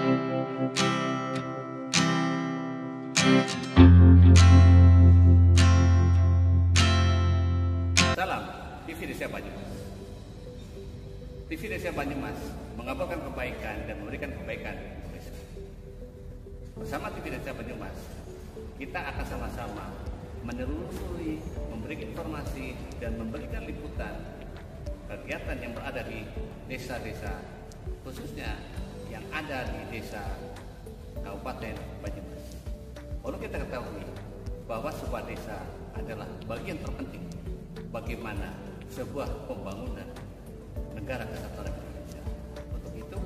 Salam TV Desa Banyumas. TV Desa Banyumas mengabarkan kebaikan dan memberikan kebaikan di Indonesia. Bersama TV Desa Banyumas, kita akan sama-sama menelusuri, memberikan informasi dan memberikan liputan kegiatan yang berada di desa-desa, khususnya yang ada di desa Kabupaten Banyumas. Perlu kita ketahui bahwa sebuah desa adalah bagian terpenting bagaimana sebuah pembangunan negara kesatuan Republik Indonesia. Untuk itu,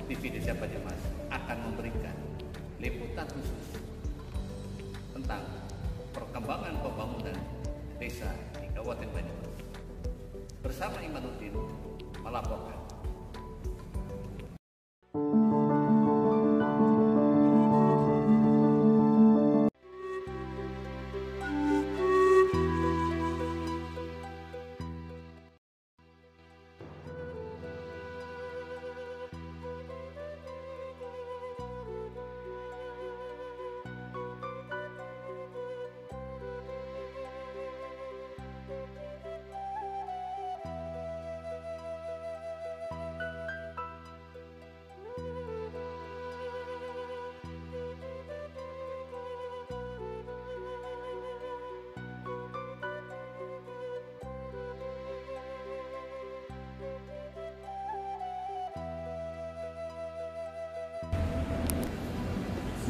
TV Desa Banyumas akan memberikan liputan khusus tentang perkembangan pembangunan desa di Kabupaten Banyumas. Bersama Imanuddin melaporkan.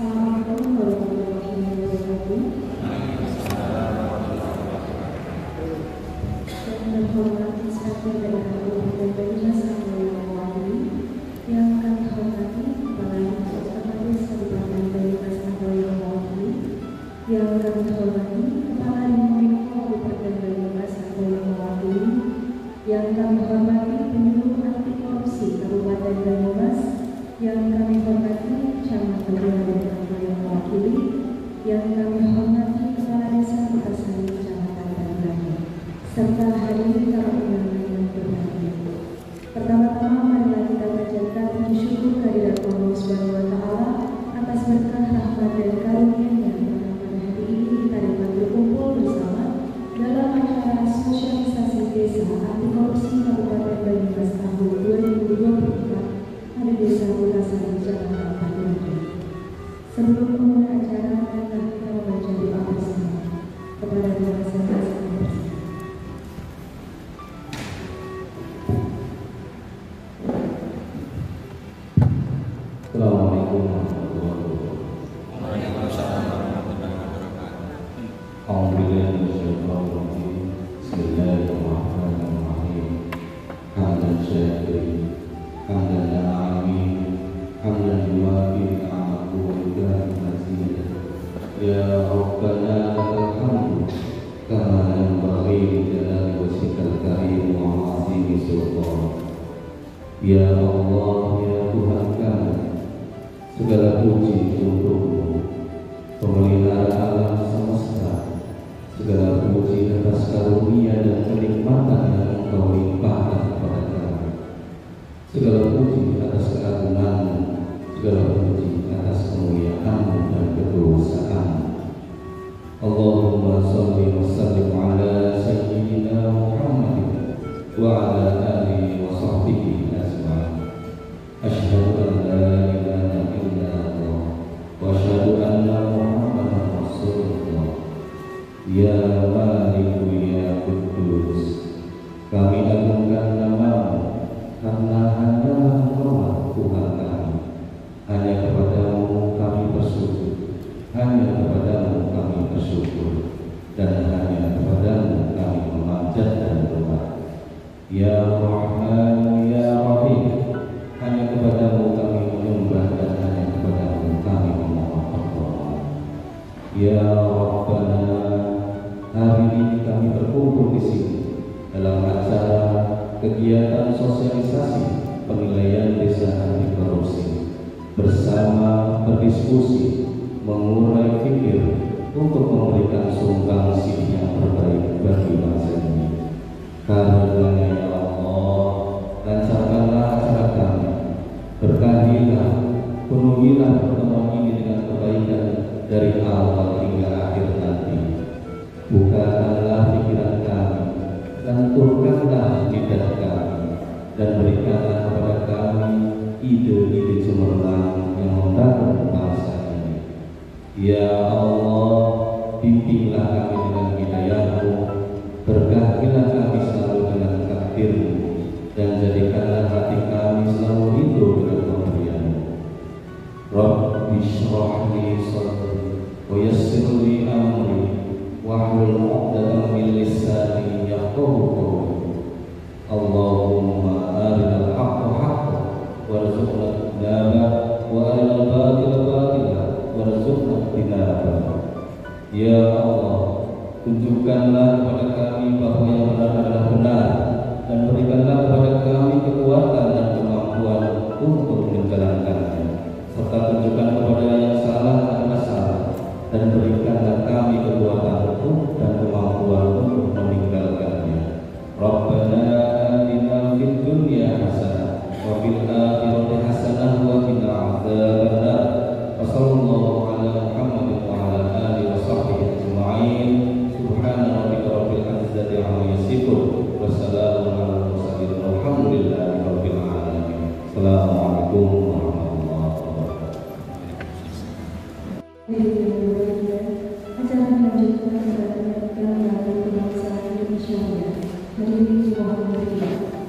Assalamualaikum warahmatullahi wabarakatuh. Dengan hormat Inspektur dari Kabupaten Banyumas yang mewakili, yang kami hormati Kepala Dinas Sekretaris Kabupaten Banyumas yang mewakili, yang kami hormati Kepala Dinas Kabupaten Banyumas yang mewakili, yang kami hormati Penyuluh Anti Korupsi Kabupaten Banyumas, yang kami hormati Camat Banyumas yang mewakili, yang kami hormati Kepala Desa Kutasari Kecamatan Banyumas, serta hadirin para undangan yang berbahagia. Pertama-tama marilah kita panjatkan puji syukur kehadirat Allah Subhanahu wa Ta'ala atas berkah rahmat dan karunia-Nya pada hari ini kita dapat berkumpul bersama dalam acara sosialisasi desa anti korupsi Kabupaten Banyumas tahun 2024 di Desa Kutasari Kecamatan Banyumas. Sebelum memulai acara, marilah kita membaca doa bersama kepada Tuhan Yang Maha Esa. Assalamualaikum warahmatullahi wabarakatuh. Waalaikumsalam warahmatullahi wabarakatuh. Alhamdulillah wassalamualaikum. Bismillahirrahmanirrahim. Hamdan syakirin, hamdan alamin, hamdan yuwafi ni'amahu wa yudafi mazidah. Ya Rabbana lakal hamdu kama yanbaghi li jalali wajhikal karim wa 'azimi sultanik. Ya Allah, ya Tuhan kami, segala puji untukmu, pemelihara alam semesta. Segala puji atas karunia dan kenikmatan yang Engkau limpahkan kepada kami. Segala puji atas keagungan-Mu, segala puji atas kemuliaan-Mu dan kedosaan-Mu. Allahumma shalli wa sallim ala sayyidina Muhammadin wa ala alihi wa sahbihi ajma'in. Asyhadu an la ilaha illa Allah wa asyhadu anna Muhammadan Rasulullah. Ya Maliku ya Kudus, kami agungkan nama-Mu karena hanyalah Engkaulah Tuhan kami. Hanya kepadamu kami bersujud, hanya kepadamu kami bersyukur, dan hanya kepadamu kami memanjatkan doa. Ya Rahman ya Rahim, hanya kepadamu kami menyembah dan hanya kepadamu kami memohon pertolongan. Ya Rabbana, hari ini kami berkumpul di sini dalam acara kegiatan sosialisasi penilaian desa anti korupsi, bersama berdiskusi, mengurai pikir untuk memberikan sumbangsi yang terbaik bagi bangsa ini. Karena ya Allah, lancarkanlah acara kami, berkahilah, penuhi Lenturkanlah lidah kami dan berikanlah kepada kami ide-ide cemerlang yang membangun bangsa ini. Ya Allah, bimbinglah kami dengan hidayah-Mu, berkahilah kami selalu dengan takdir-Mu, dan jadikanlah hati kami selalu rindu dengan pemberian-Mu. Rabbi shrah li sadri wa yassir li amri wahlul 'uqdatam min lisani yafqahu qawli. Allahumma arinal haqqa haqqan warzuqna ittiba'a wa arinal batila batila warzuqna ijtinaba. Ya Allah, tunjukkanlah kepada kami bahwa yang benar adalah benar, dan berikanlah kepada kami kekuatan dan kemampuan untuk menjalankannya, serta tunjukkan kepada yang salah adalah salah, dan berikanlah kami kekuatan dan kemampuan untuk meninggalkannya. Rabbana atina fid dunya hasanah wa fil akhirati hasanah wa qina adzabannar. Wassallallahu ala Muhammadin wa ala alihi wa sahbihi ajma'in. Subhana rabbika rabbil izzati amma yasifun wa salamun alal mursalin walhamdulillahi rabbil alamin. Assalamualaikum warahmatullahi wabarakatuh. Acara melanjutkan kepada penyanyikan lagu kebangsaan Indonesia Raya. Hadirin semua hadirin. Indonesia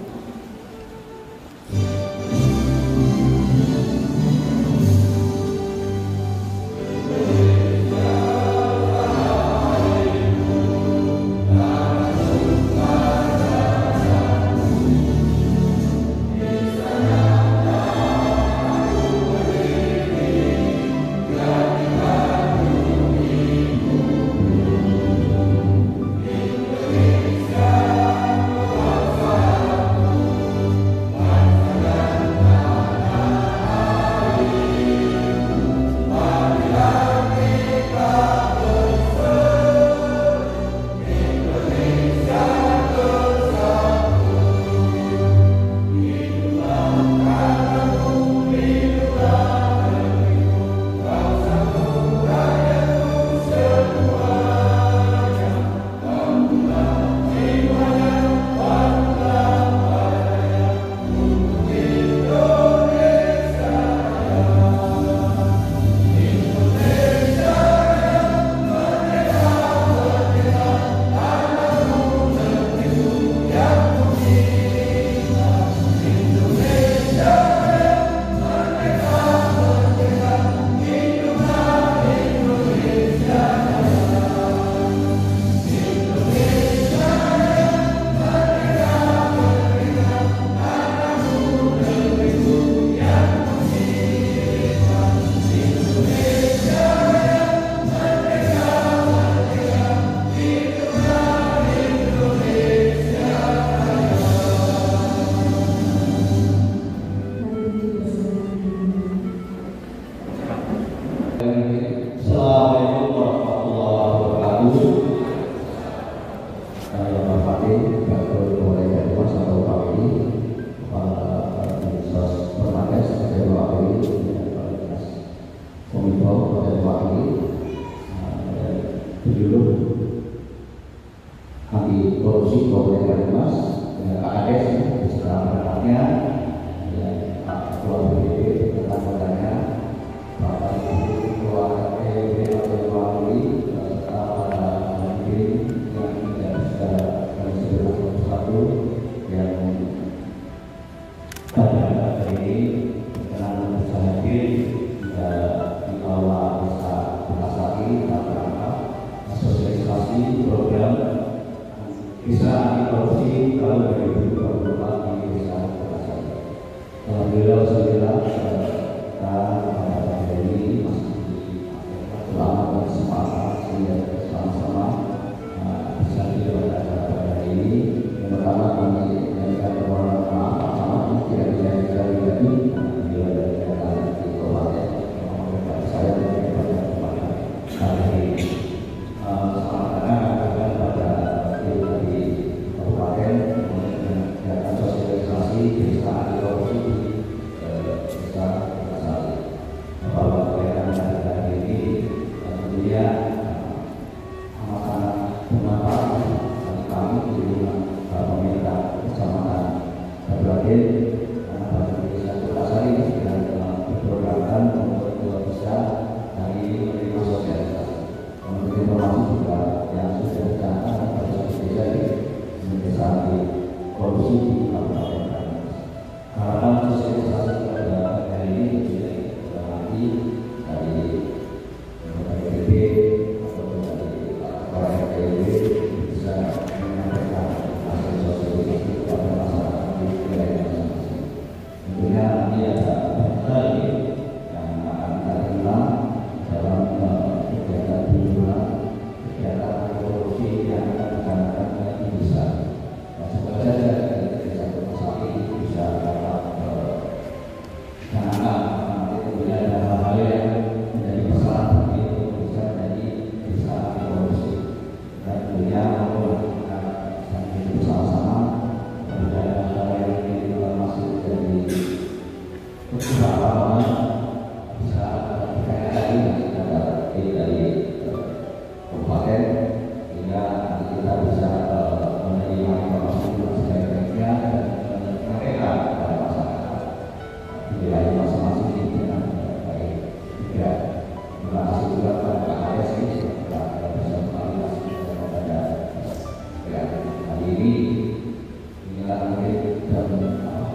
korupsi di Kabupaten Banyumas. Harapan sosialisasi pada hari ini tidak lagi dari BPD atau dari para RTW bisa menyampaikan hasil sosialisasi kepada masyarakat di wilayah masing-masing. Tentunya nanti ada lagi yang akan kita ulang dalam kegiatan bulan, kegiatan korupsi yang akan dilaksanakan nanti bisa. Semoga saja dari satu masalah ini bisa dapat nanti tentunya ada hal-hal yang menjadi masalah bagi untuk bisa menjadi bisa korupsi. Dan tentunya kita sambil bersama-sama apabila ada hal yang ingin masuk dari kesalahpahaman bisa dikaitkan lagi dari kabupaten hingga nanti kita bisa menerima informasi sebaik-baiknya dan menyampaikan kepada masyarakat di wilayah masing-masing dengan baik. Juga terima kasih juga kepada Pak Kades ini sudah bisa mengklarifikasi kepada hari ini. Inilah mungkin dan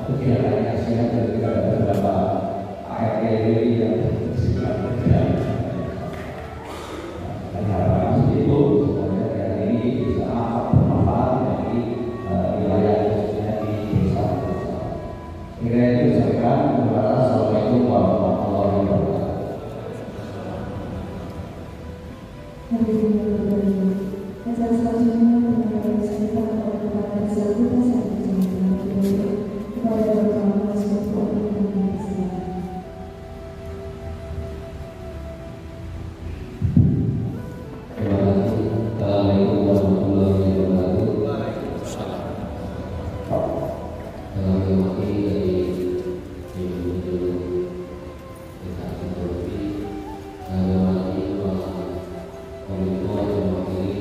kegiatannya siang dan juga ada beberapa ARTW yang bersifat berjalan. Dan harapan itu sebenarnya hari ini bisa bermanfaat bagi wilayah khususnya di desa-desa. Kira itu sampaikan. Assalamualaikum warahmatullahi wabarakatuh. Acara selanjutnya mengenai cerita kepada seluruh masyarakat kepada beberapa sebuah organisasi. Terima kasih. Assalamualaikum warahmatullahi wabarakatuh. Waalaikumsalam. Dalam mewakili dari Ibu Desa Sindopi, mewakili Kepala Kominfo, mewakili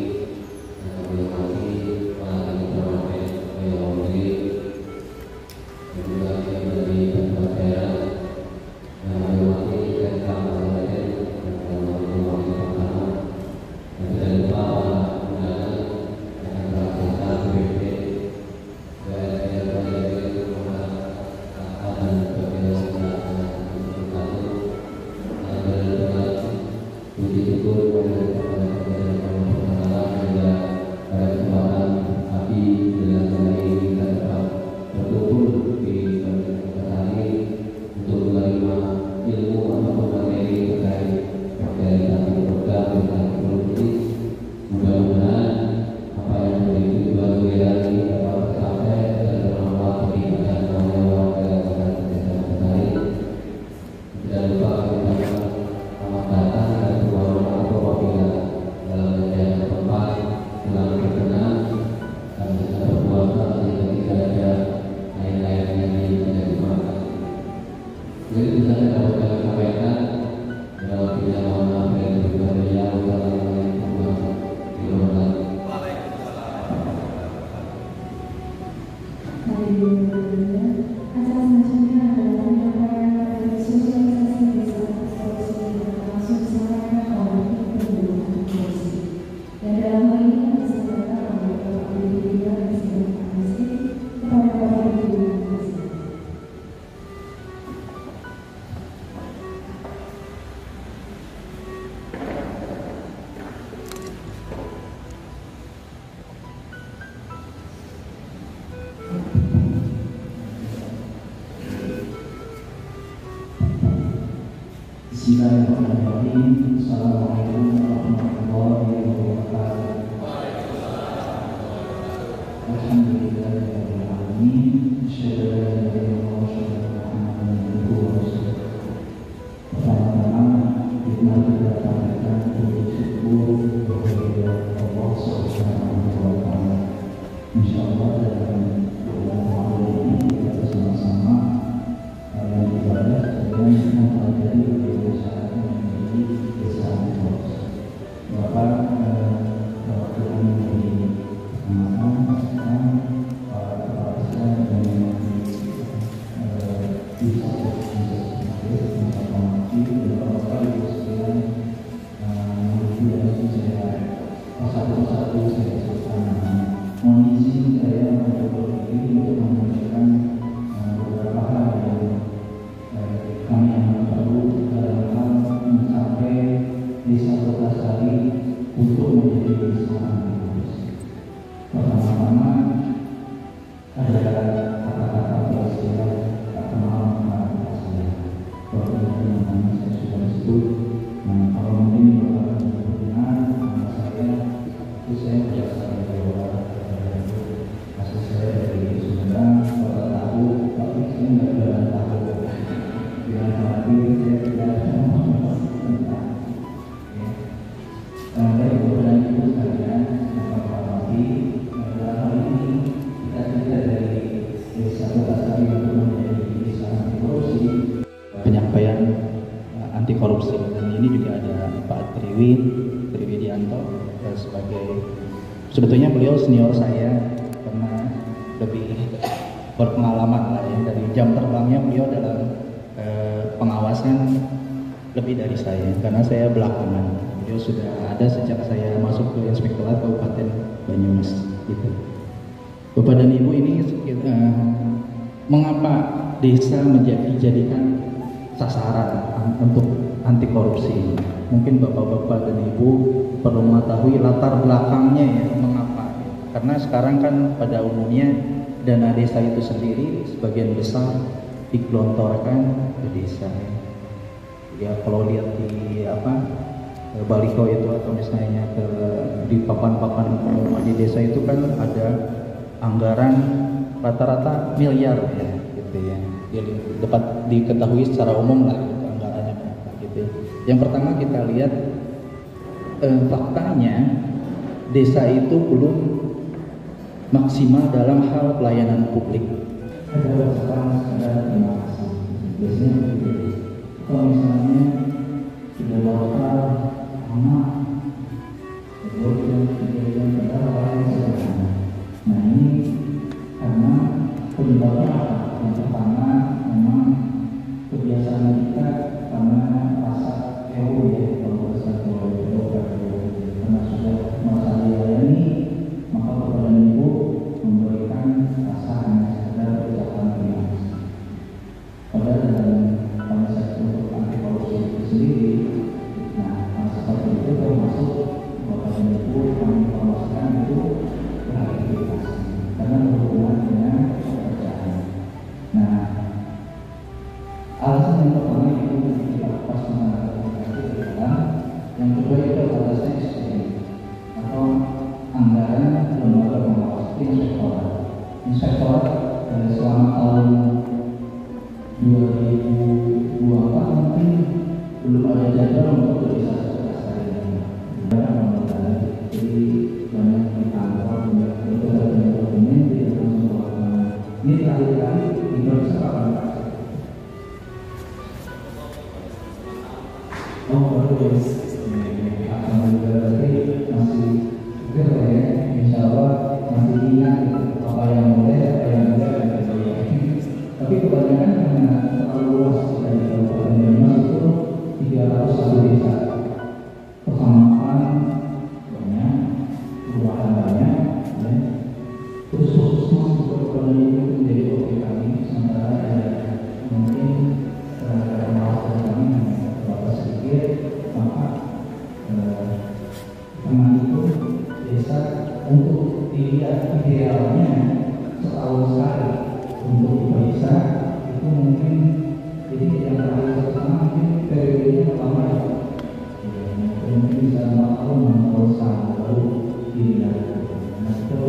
Kepala Kabupaten, mewakili dan juga dari Bapak Daerah, mewakili Kepala Kabupaten dan mewakili Kepala dan tidak lupa para undangan yang berasal dari BPD, Bismillahirrahmanirrahim. Assalamualaikum warahmatullahi wabarakatuh. Alhamdulillahirabbil alamin. Asyhadu an la ilaha illallah wa asyhadu anna Muhammadan abduhu wa rasuluh. Pertama-tama kita sampaikan puji syukur kepada Allah Subhanahu wa taala. Insyaallah dalam bulan Ramadan ini kita bersama-sama dalam ibadah dan mempelajari bagaimana caranya menjadi desa Banyumas. Bapak Tuhan memberi kesempatan para kepala desa dan ada kata-kata bersilah tak kenal maka saya waktu itu namanya saya sudah sebut. Nah, kalau mungkin bapak benar nama saya itu saya berasal dari Jawa, asal saya dari Sumedang, kota Tahu, tapi saya nggak jualan tahu. Biar lagi saya tidak tentang. Dari beberapa itu sekalian yang hormati, dalam hal ini kita cerita dari desa Betasari untuk menjadi desa anti korupsi, penyampaian anti korupsi, dan ini juga ada Pak Triwidianto sebagai, sebetulnya beliau senior saya karena lebih berpengalaman lah ya, dari jam terbangnya beliau dalam pengawasan lebih dari saya karena saya belakangan. Beliau sudah ada sejak saya masuk ke Inspektorat Kabupaten Banyumas gitu. Bapak dan Ibu, ini mengapa desa dijadikan sasaran untuk anti korupsi? Mungkin Bapak-bapak dan Ibu perlu mengetahui latar belakangnya ya, mengapa? Karena sekarang kan pada umumnya dana desa itu sendiri sebagian besar digelontorkan ke desa. Ya kalau lihat di baliho itu atau misalnya di papan-papan di desa itu kan ada anggaran rata-rata miliar ya gitu ya. Dapat diketahui secara umum lah gitu, anggarannya berapa gitu. Yang pertama kita lihat faktanya desa itu belum maksimal dalam hal pelayanan publik. Ada beberapa terima kasih. Biasanya begitu. Kalau misalnya sudah lokal anak kemudian orang sederhana. Nah ini karena penyebabnya apa? Yang pertama memang kebiasaan kita karena rasa ego ya, kalau rasa ego karena sudah merasa dilayani, maka Bapak dan Ibu memberikan rasa hanya sekedar ucapan terima kasih. Padahal dalam konsep untuk anti korupsi itu sendiri, nah seperti itu termasuk Bapak dan Ibu kami promosikan itu gratifikasi karena berhubungan dengan pekerjaan. Nah, alasan yang pertama itu kita pas menghadapi adalah yang kedua itu adalah SDM atau anggaran lembaga pengawas inspektorat selama tahun 2024 mungkin belum ada jadwal untuk desa-desa ini. Jadi banyak di kantor, itu ada dokumen tidak langsung berlakukan. Ini terakhir kali diperiksa kapan Pak? Oh baru ya. Alhamdulillah berarti masih segar ya. Insya Allah masih ingat apa yang boleh, apa yang tidak. Tapi kebanyakan karena terlalu luas dari Kabupaten Banyumas itu 301 desa, kecamatan banyak, kelurahan banyak, ya. Terus khusus Kabupaten itu menjadi objek kami, sementara ada mungkin pengawasan kami berapa sedikit, maka dengan itu desa untuk dilihat idealnya setahun sekali untuk diperiksa itu mungkin, jadi yang terakhir pertama mungkin periodenya pertama ya, mungkin bisa 4 tahun 6 tahun sekali baru dilihat. Nah itu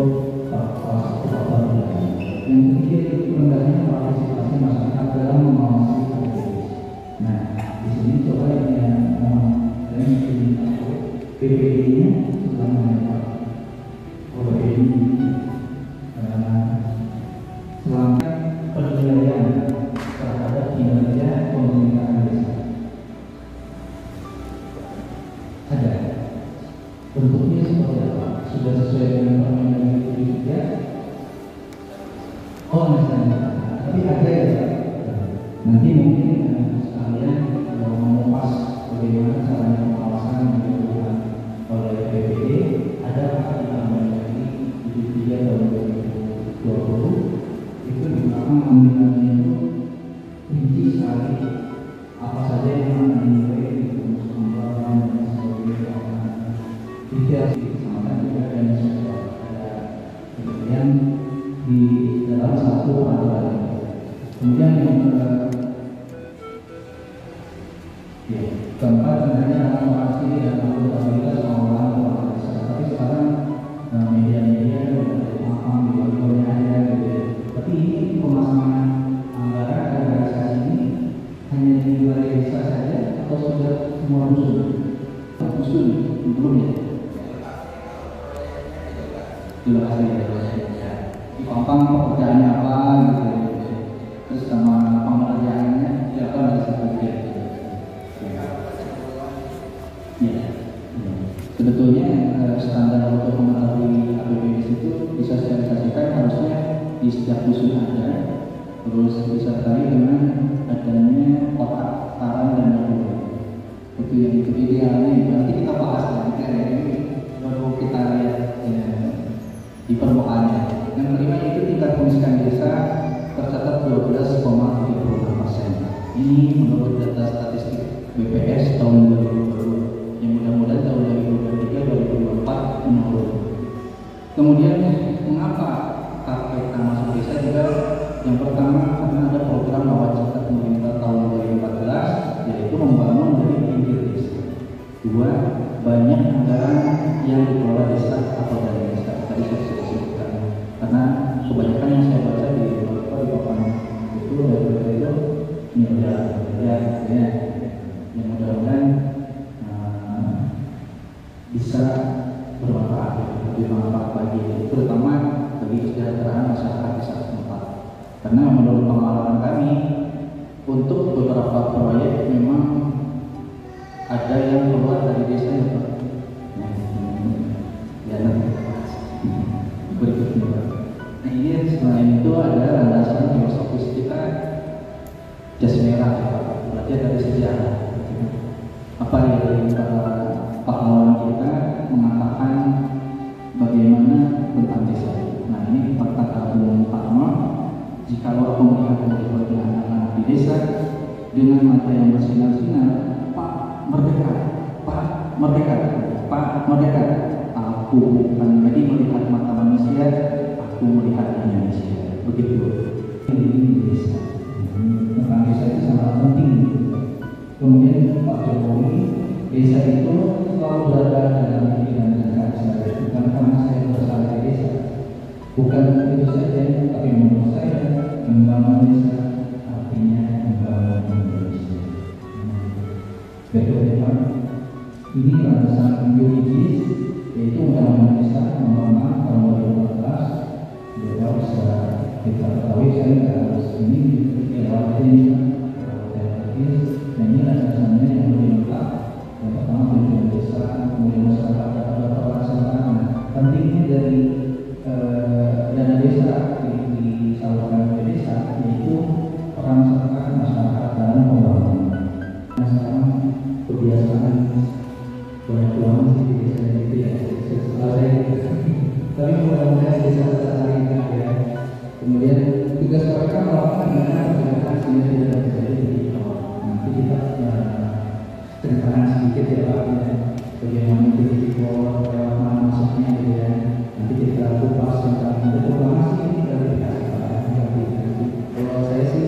salah satu faktor yang ketiga itu rendahnya partisipasi masyarakat dalam mengawasi aktivitas. Nah di sini coba yang PPD-nya sudah mendapat PPD selama penilaian terhadap kinerja pemerintahan desa ada bentuknya seperti apa? Sudah sesuai dengan permendag itu juga? Oh misalnya, tapi ada ya. Nanti mungkin sekalian mengupas bagaimana caranya pengawasan yang dilakukan oleh PPD. Ada apa di Permendag lagi 73 tahun 2020 itu di belakang pembinaannya itu rinci sekali apa saja yang akan dinilai di rumus anggaran dan sebagainya. Detail di kecamatan juga dan ada kemudian di dalam dalam satu peraturan. Kemudian yang keempat sebenarnya transparansi dan akuntabilitas pengelolaan keuangan desa. Tapi sekarang media-media paham di ada gitu. Tapi ini pemasangan anggaran dan realisasi ini hanya di wilayah desa saja atau sudah semua dusun? Dusun belum ya? Sudah ada. Dipampang pekerjaannya apa gitu. Terus sama pengerjaannya siapa yang disebutkan. Ya. Sebetulnya standar untuk mengetahui APBDes itu disosialisasikan harusnya di setiap dusun ada, terus disertai dengan adanya kotak saran dan dapur. Itu yang itu idealnya. Nanti kita bahas nanti ini baru kita lihat ya, di permukaannya. Yang kelima itu tingkat kemiskinan desa tercatat 12,36%. Ini menurut data statistik BPS tahun 2020. Yang mudah-mudahan tahun 2023-2024 menurun. Kemudian mengapa KPK masuk desa juga? Yang pertama karena ada program nawacita pemerintah tahun 2014 yaitu membangun dari pinggir desa. Dua, banyak anggaran yang dikelola desa atau dari desa. Tadi saya sebutkan karena kebanyakan yang saya baca di papan itu dari itu ya yang mudah-mudahan bisa bermanfaat, lebih bermanfaat bagi terutama bagi kesejahteraan masyarakat desa setempat. Karena menurut pengalaman kami untuk beberapa proyek memang ada yang keluar dari desa ya Pak. Ya nanti berikutnya. Nah ini selain itu ada landasan filosofis kita jas merah ya Pak. Berarti dari sejarah. Apa yang dari para pahlawan kita mengatakan bagaimana tentang desa. Nah ini kata Bung Karno, jikalau aku melihat wajah anak-anak di desa dengan mata yang bersinar-sinar, Pak merdeka, Pak merdeka, Pak merdeka. Aku bukan lagi melihat mata manusia, aku melihat Indonesia. Begitu. Ini desa. Tentang desa itu sangat penting. Kemudian Pak Jokowi, desa itu selalu berada dalam pikiran dan saya. Bukan karena saya berasal dari desa, bukan itu saja, tapi menurut saya membangun desa artinya membangun Indonesia. Betul ya. Ini landasan yuridis yaitu Undang-Undang Desa Nomor 6 Tahun 2014. Dia bisa kita ketahui saya nggak harus ini dilewatin. Nah ini landasannya yang lebih lengkap. Yang pertama tujuan desa, kemudian masyarakat dapat pelaksanaan. Pentingnya dari dana desa disalurkan ke desa yaitu peran serta masyarakat dalam pembangunan. Nah sekarang kebiasaan banyak uang di desa itu ya. Setelah saya tapi mudah-mudahan desa tertarik ya. Kemudian tugas mereka melakukan dengan sehingga tidak terjadi di awal. Nanti kita ceritakan sedikit ya Pak ya, bagaimana titik lewat mana masuknya gitu ya. Nanti kita kupas tentang proklamasi ini klarifikasi Pak. Kalau saya sih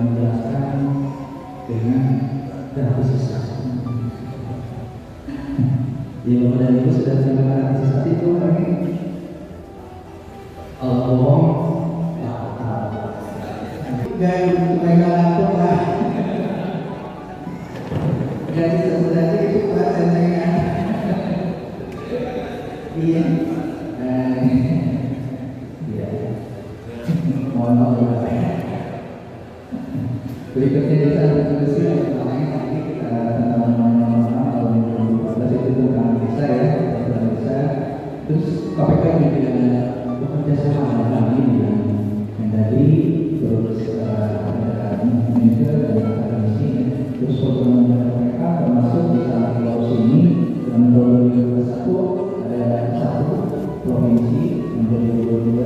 menjelaskan dengan grafisasi. Ya Bapak dan Ibu sudah terima grafisasi itu kami Allah dan mereka lakukan. Jadi sebenarnya itu pelajarannya. Iya. Iya. Mohon maaf ya. Berikutnya kita akan teruskan nanti kita tentang nama-nama tahun 2014 itu tentang desa ya, tentang desa. Terus KPK juga bekerja sama dengan kami yang tadi terus ada manajer dan akademisi terus program mereka termasuk di saat Pulau Sini dan 2021 ada satu provinsi yang 2022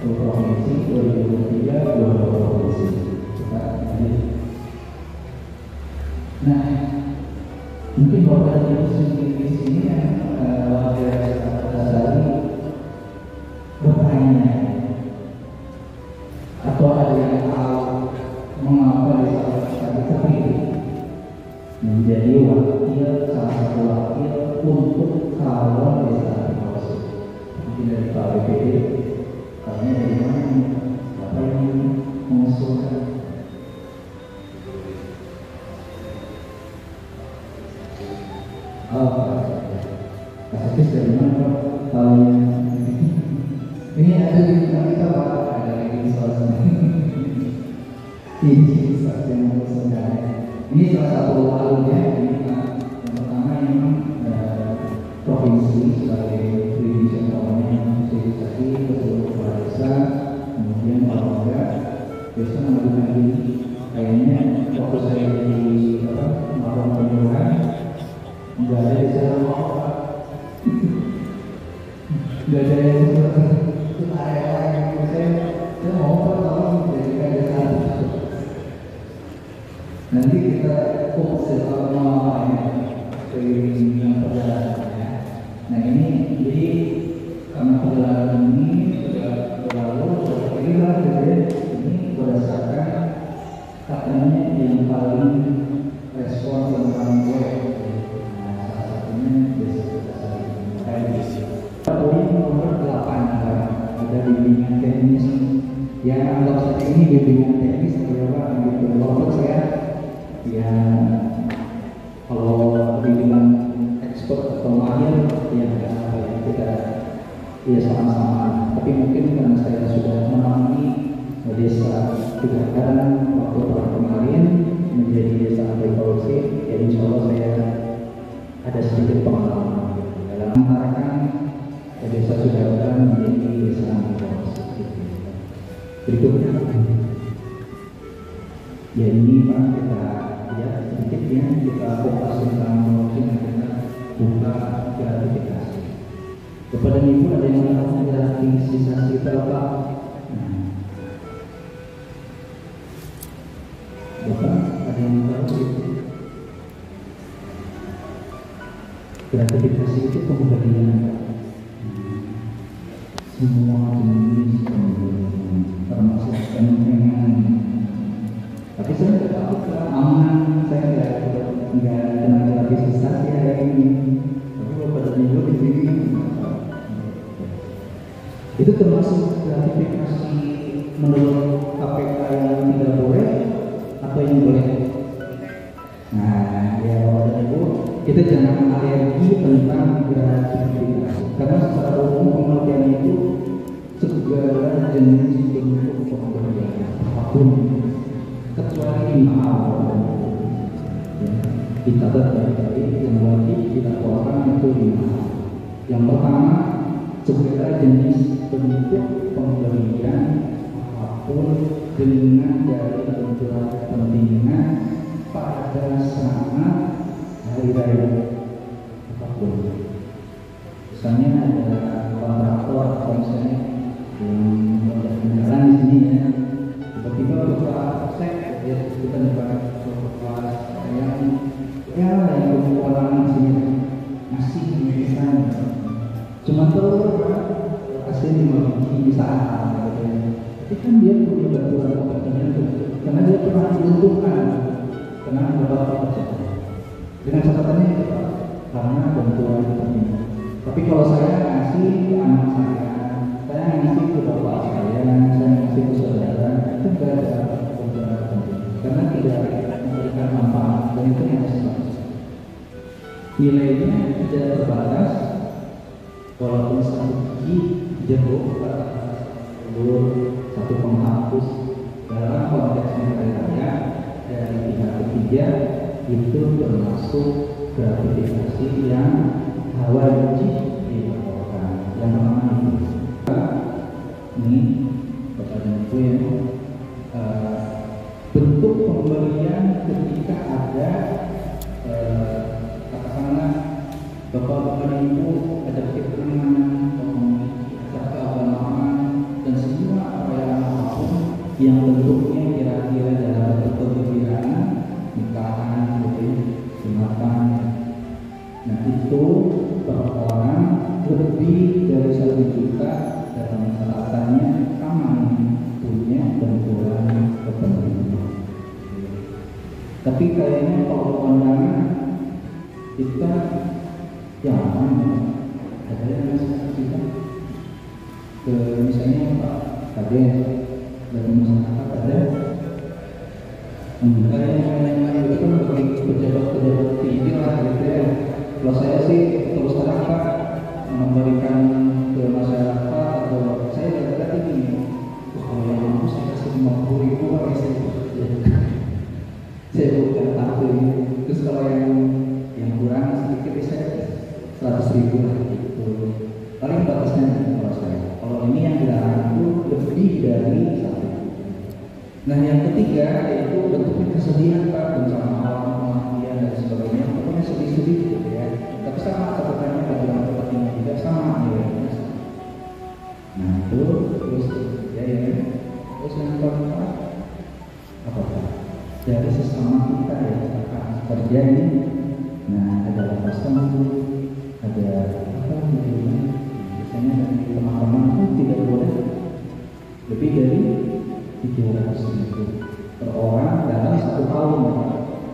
dua provinsi 2023 dua provinsi. Nah mungkin Bapak dan Ibu di sini warga Kota Sari bertanya menjadi salah satu wakil untuk calon desa Sulawesi. Mungkin dari Pak BPD, kalian dari mana nih? Bapak yang mengusulkan? Pak Hafiz dari mana Pak? Kalau yang ini ada di kita Pak, ada di Sulawesi. Ini saksi yang mengusulkan. Ini salah satu alurnya. Yang pertama yang provinsi sebagai jurisdiksi utamanya jurisdiksi ke seluruh kepala desa, kemudian kalau enggak desa mengajukan diri. Kayaknya waktu saya di melakukan penyuluhan nggak ada desa yang mau Pak, nggak ada yang itu area yang saya mau Pak tolong jadikan desa. Nanti kita fokus semuanya yang perjalanannya. Nah ini jadi karena perjalanan ini sudah berlalu ini berdasarkan katanya yang paling respon yang paling baik. Nah salah satunya desa kita poin nomor 8 ada bimbingan teknis. Ya anggap saja ini bimbingan teknis berapa gitu. Walaupun saya ya kalau dibilang ekspor atau mahir ya nggak apa ya, kita ya sama-sama, tapi mungkin karena saya sudah mengalami desa Kegagalan waktu kemarin menjadi desa revolusi, ya insya Allah saya ada sedikit pengalaman dalam mengarahkan desa Kegagalan menjadi desa revolusi. Berikutnya ya ini Pak, kita ya sedikit ya kita fokus tentang promosi dan kita buka gratifikasi. Kepada Ibu ada yang melakukan gratifikasi Bapak? Bapak ada yang tahu itu? Gratifikasi itu pemberian semua jenis pemberian termasuk pengembangan. Tapi saya tidak tahu aman, saya nggak kena gratifikasi hari ini. Tapi kalau pada minggu di sini itu termasuk gratifikasi menurut KPK yang tidak boleh atau yang boleh. Nah, ya Bapak dan Ibu, kita jangan alergi tentang gratifikasi karena secara umum pengertian itu segala jenis bentuk pemberian apapun kecuali mahal ya, kita baik-baik yang wajib kita keluarkan itu 5. Yang pertama segala jenis bentuk pemberian apapun dengan dari bentuk kepentingan pada saat hari raya apapun. Misalnya ada kontraktor atau misalnya yang ada kendaraan di sini ya, tiba-tiba kita cek ya kita dapat kelas yang orang sini ngasih bisa cuma telur kasih 5 biji bisa gitu ya. Tapi kan dia punya baturan kepentingan tuh karena dia pernah diuntungkan karena dapat pekerjaan dengan catatannya itu Pak, karena bantuan kepentingan. Tapi kalau saya ngasih ke anak saya ngasih ke bapak saya ngasih ke saudara, itu tidak ada bantuan kepentingan karena tidak memberikan manfaat dan itu yang harus nilainya tidak terbatas. Walaupun 1 biji jeruk telur 1 penghapus dalam konteks hari raya dari pihak ketiga itu termasuk gratifikasi yang wajib dilaporkan. Yang pertama ini Bapak dan Ibu ya, bentuk pemberian ketika ada katakanlah Bapak dan Ibu ada firman ada keagamaan dan semua apa yang apapun yang bentuknya kira-kira dalam bentuk kegembiraan, nikahan, sunatan. Nah itu per orang lebih dari 1 juta dalam catatannya aman punya bantuan kepentingan. Tapi kayaknya kalau kondangan kita jangan ada yang kita ke misalnya Pak Kades dari masyarakat ada yang itu kan bagi pejabat-pejabat tinggi lah gitu ya. Kalau saya sih terus terang Pak memberikan ke masyarakat atau saya kata ini kalau yang mampu saya kasih 50.000 Pak saya bukan tahu ini. Terus kalau yang kurang sedikit saya 100.000 lah gitu. Paling batasnya kalau saya. Kalau ini yang dilarang itu lebih dari 1. Nah yang ketiga yaitu bentuknya kesedihan Pak, bencana alam, kematian dan sebagainya. Pokoknya sedih-sedih gitu ya. Tapi sama catatannya bagi orang sepertinya juga sama ya. Nah itu terus ya. Terus yang keempat apa Pak? Dari sesama kita ya akan terjadi. Nah ada lepas tanggung, ada apa gitu. Biasanya dari teman-teman itu tidak boleh lebih dari 300.000 per orang dalam 1 tahun,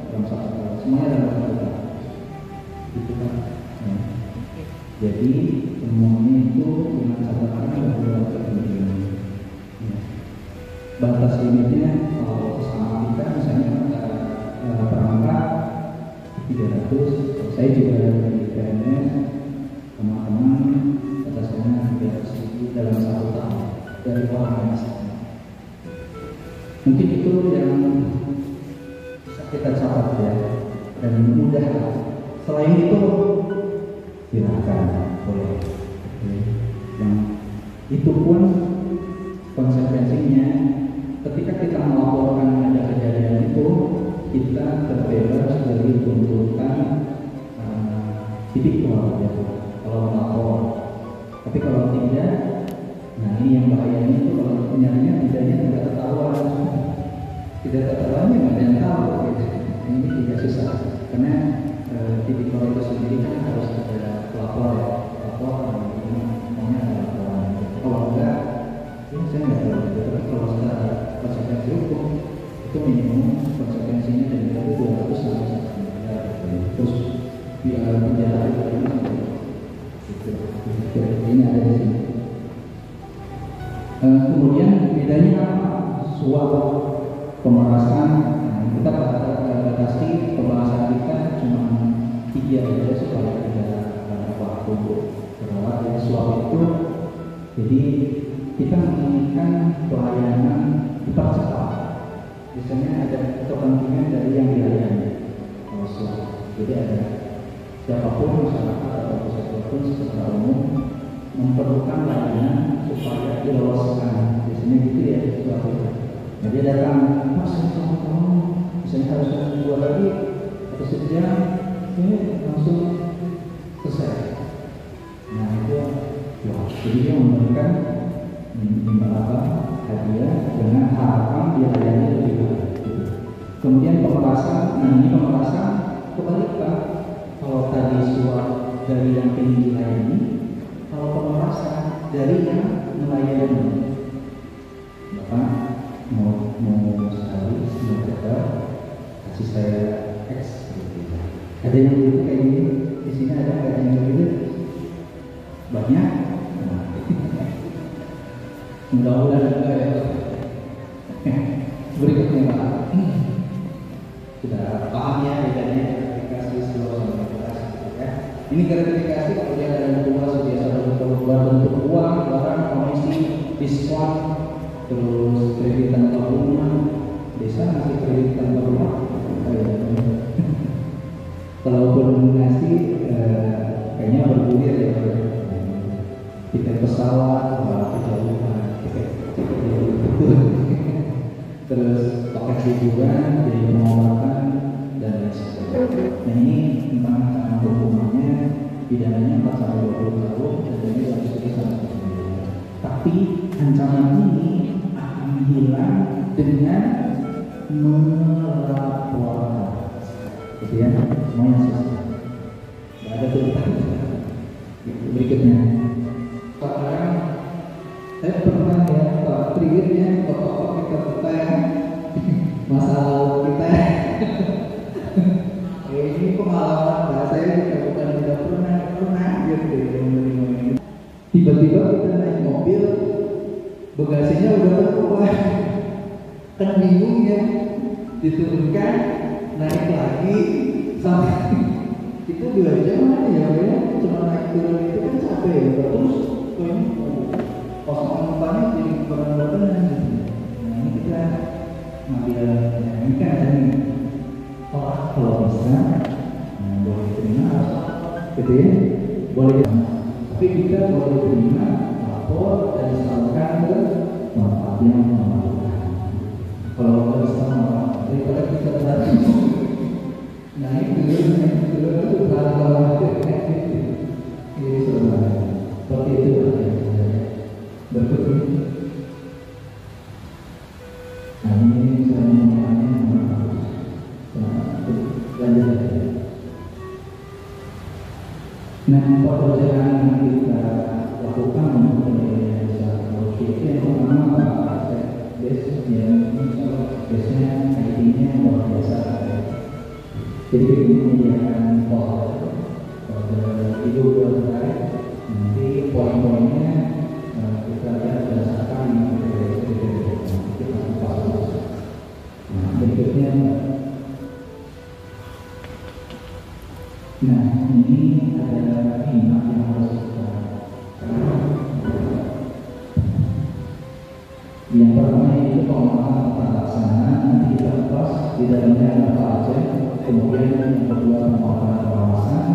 dalam 1 tahun, semuanya dalam 1 tahun. Itu kan. Nah, jadi semuanya itu dengan catatan bahwa kepentingan. Batas limitnya kalau sesama kita misalnya perangkat 300, saya juga dari PNS teman-teman batasannya 300.000 dalam 1 tahun dari orang yang sama. Mungkin itu yang bisa kita catat ya dan mudah. Selain itu silakan boleh. Yang itu pun konsekuensinya ketika kita melaporkan ada kejadian itu kita terbebas dari tuntutan tipikor ya kalau melapor. Tapi kalau tidak, nah ini yang bahayanya itu kalau penyakitnya tidak ketahuan, tidak ketahuan nggak ada yang tahu. Gitu. Ini tidak susah karena tipikor itu sendiri kan harus ada pelapor ya, pelapor maunya ada laporan. Kalau enggak, ini saya nggak tahu. Tapi kalau secara konsekuensi hukum itu minimum konsekuensinya dari 200 sampai 1 miliar. Terus biar penjara itu ini ada di sini. Kemudian bedanya apa? Suap, pemerasan. Nah, kita batasi pembahasan kita cuma 3 aja supaya tidak ada waktu berawat ya. Suap itu jadi kita menginginkan pelayanan dipercepat. Biasanya ada kepentingan dari yang dilayani. Kalau suap, jadi ada siapapun masyarakat atau siapapun secara umum memerlukan layanan supaya diloloskan. Biasanya gitu ya suap itu. Nah, dia datang, Mas saya kamu misalnya harus 2 hari atau sejam, ini langsung selesai. Nah itu, wah, jadi dia memberikan hadiah dengan harapan dia layani lebih baik. Kemudian pemerasan, nah ini pemerasan kebalik Pak. Kalau tadi suap dari yang ingin dilayani, kalau pemerasan dari yang melayani. Bapak mau sekali semoga kasih saya X gitu. Ada yang begitu kayak gini di sini ada nggak yang begitu? Banyak. Mudah-mudahan enggak ya. Berikutnya Pak, sudah paham ya bedanya gratifikasi slow sama gratifikasi ya. Ini gratifikasi kalau dia ada bentuk biasa bentuk uang, barang, komisi, diskon, terus kredit tanpa bunga. Desa ngasih kredit tanpa bunga. Kalaupun ngasih kayaknya bergulir ya. Tiket pesawat, kejauhan, terus paket liburan, jadi pengobatan dan lain sebagainya. Nah ini tentang ancaman hukumannya pidananya 4 sampai 20 tahun dan jadi 100 sampai 1 miliar. Tapi ancaman ini akan hilang dengan melaporkan. Gitu ya, semuanya selesai. Tidak ada tuntutan. Berikutnya. Sekarang saya pernah ya Pak Trigirnya bapak kita tanya masa lalu kita biasanya udah keluar kan bingung ya, diturunkan naik lagi sampai itu 2 jam ya, cuma naik turun itu kan capek ya, terus ini kosong tempatnya jadi kurang berkenan gitu. Nah ini kita ngambil ini kan ada nih kalau bisa boleh terima gitu ya, boleh, tapi kita boleh terima lapor dan disalurkan ke tempat yang memerlukan. Kalau kita bisa daripada kita berarti naik dulu itu pelan-pelan gitu. Jadi seperti itu berikut ini. Nah ini saya lanjut. Nah pekerjaan yang kita lakukan untuk penilaian desa korupsi itu yang pertama yang biasanya IT-nya luar biasa. Jadi ini menyediakan folder itu berkait, nanti poin-poinnya kita lihat berdasarkan kita pas. Nah berikutnya, nah ini ada imak yang harus kita. Yang pertama itu pemahaman tata laksana, nanti kita lepas di dalamnya apa aja. Kemudian yang kedua pemahaman pengawasan,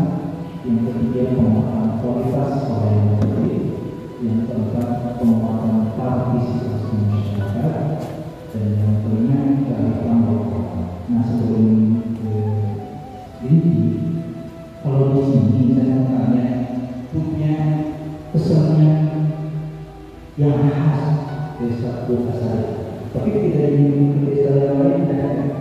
yang ketiga pemahaman kualitas pelayanan publik, yang keempat pemahaman partisipasi masyarakat, dan yang kelima kearifan lokal. Nah sebelum ini, kalau di sini saya tanya punya pesannya yang khas desa Bukasari, tapi tidak di desa yang lain ada.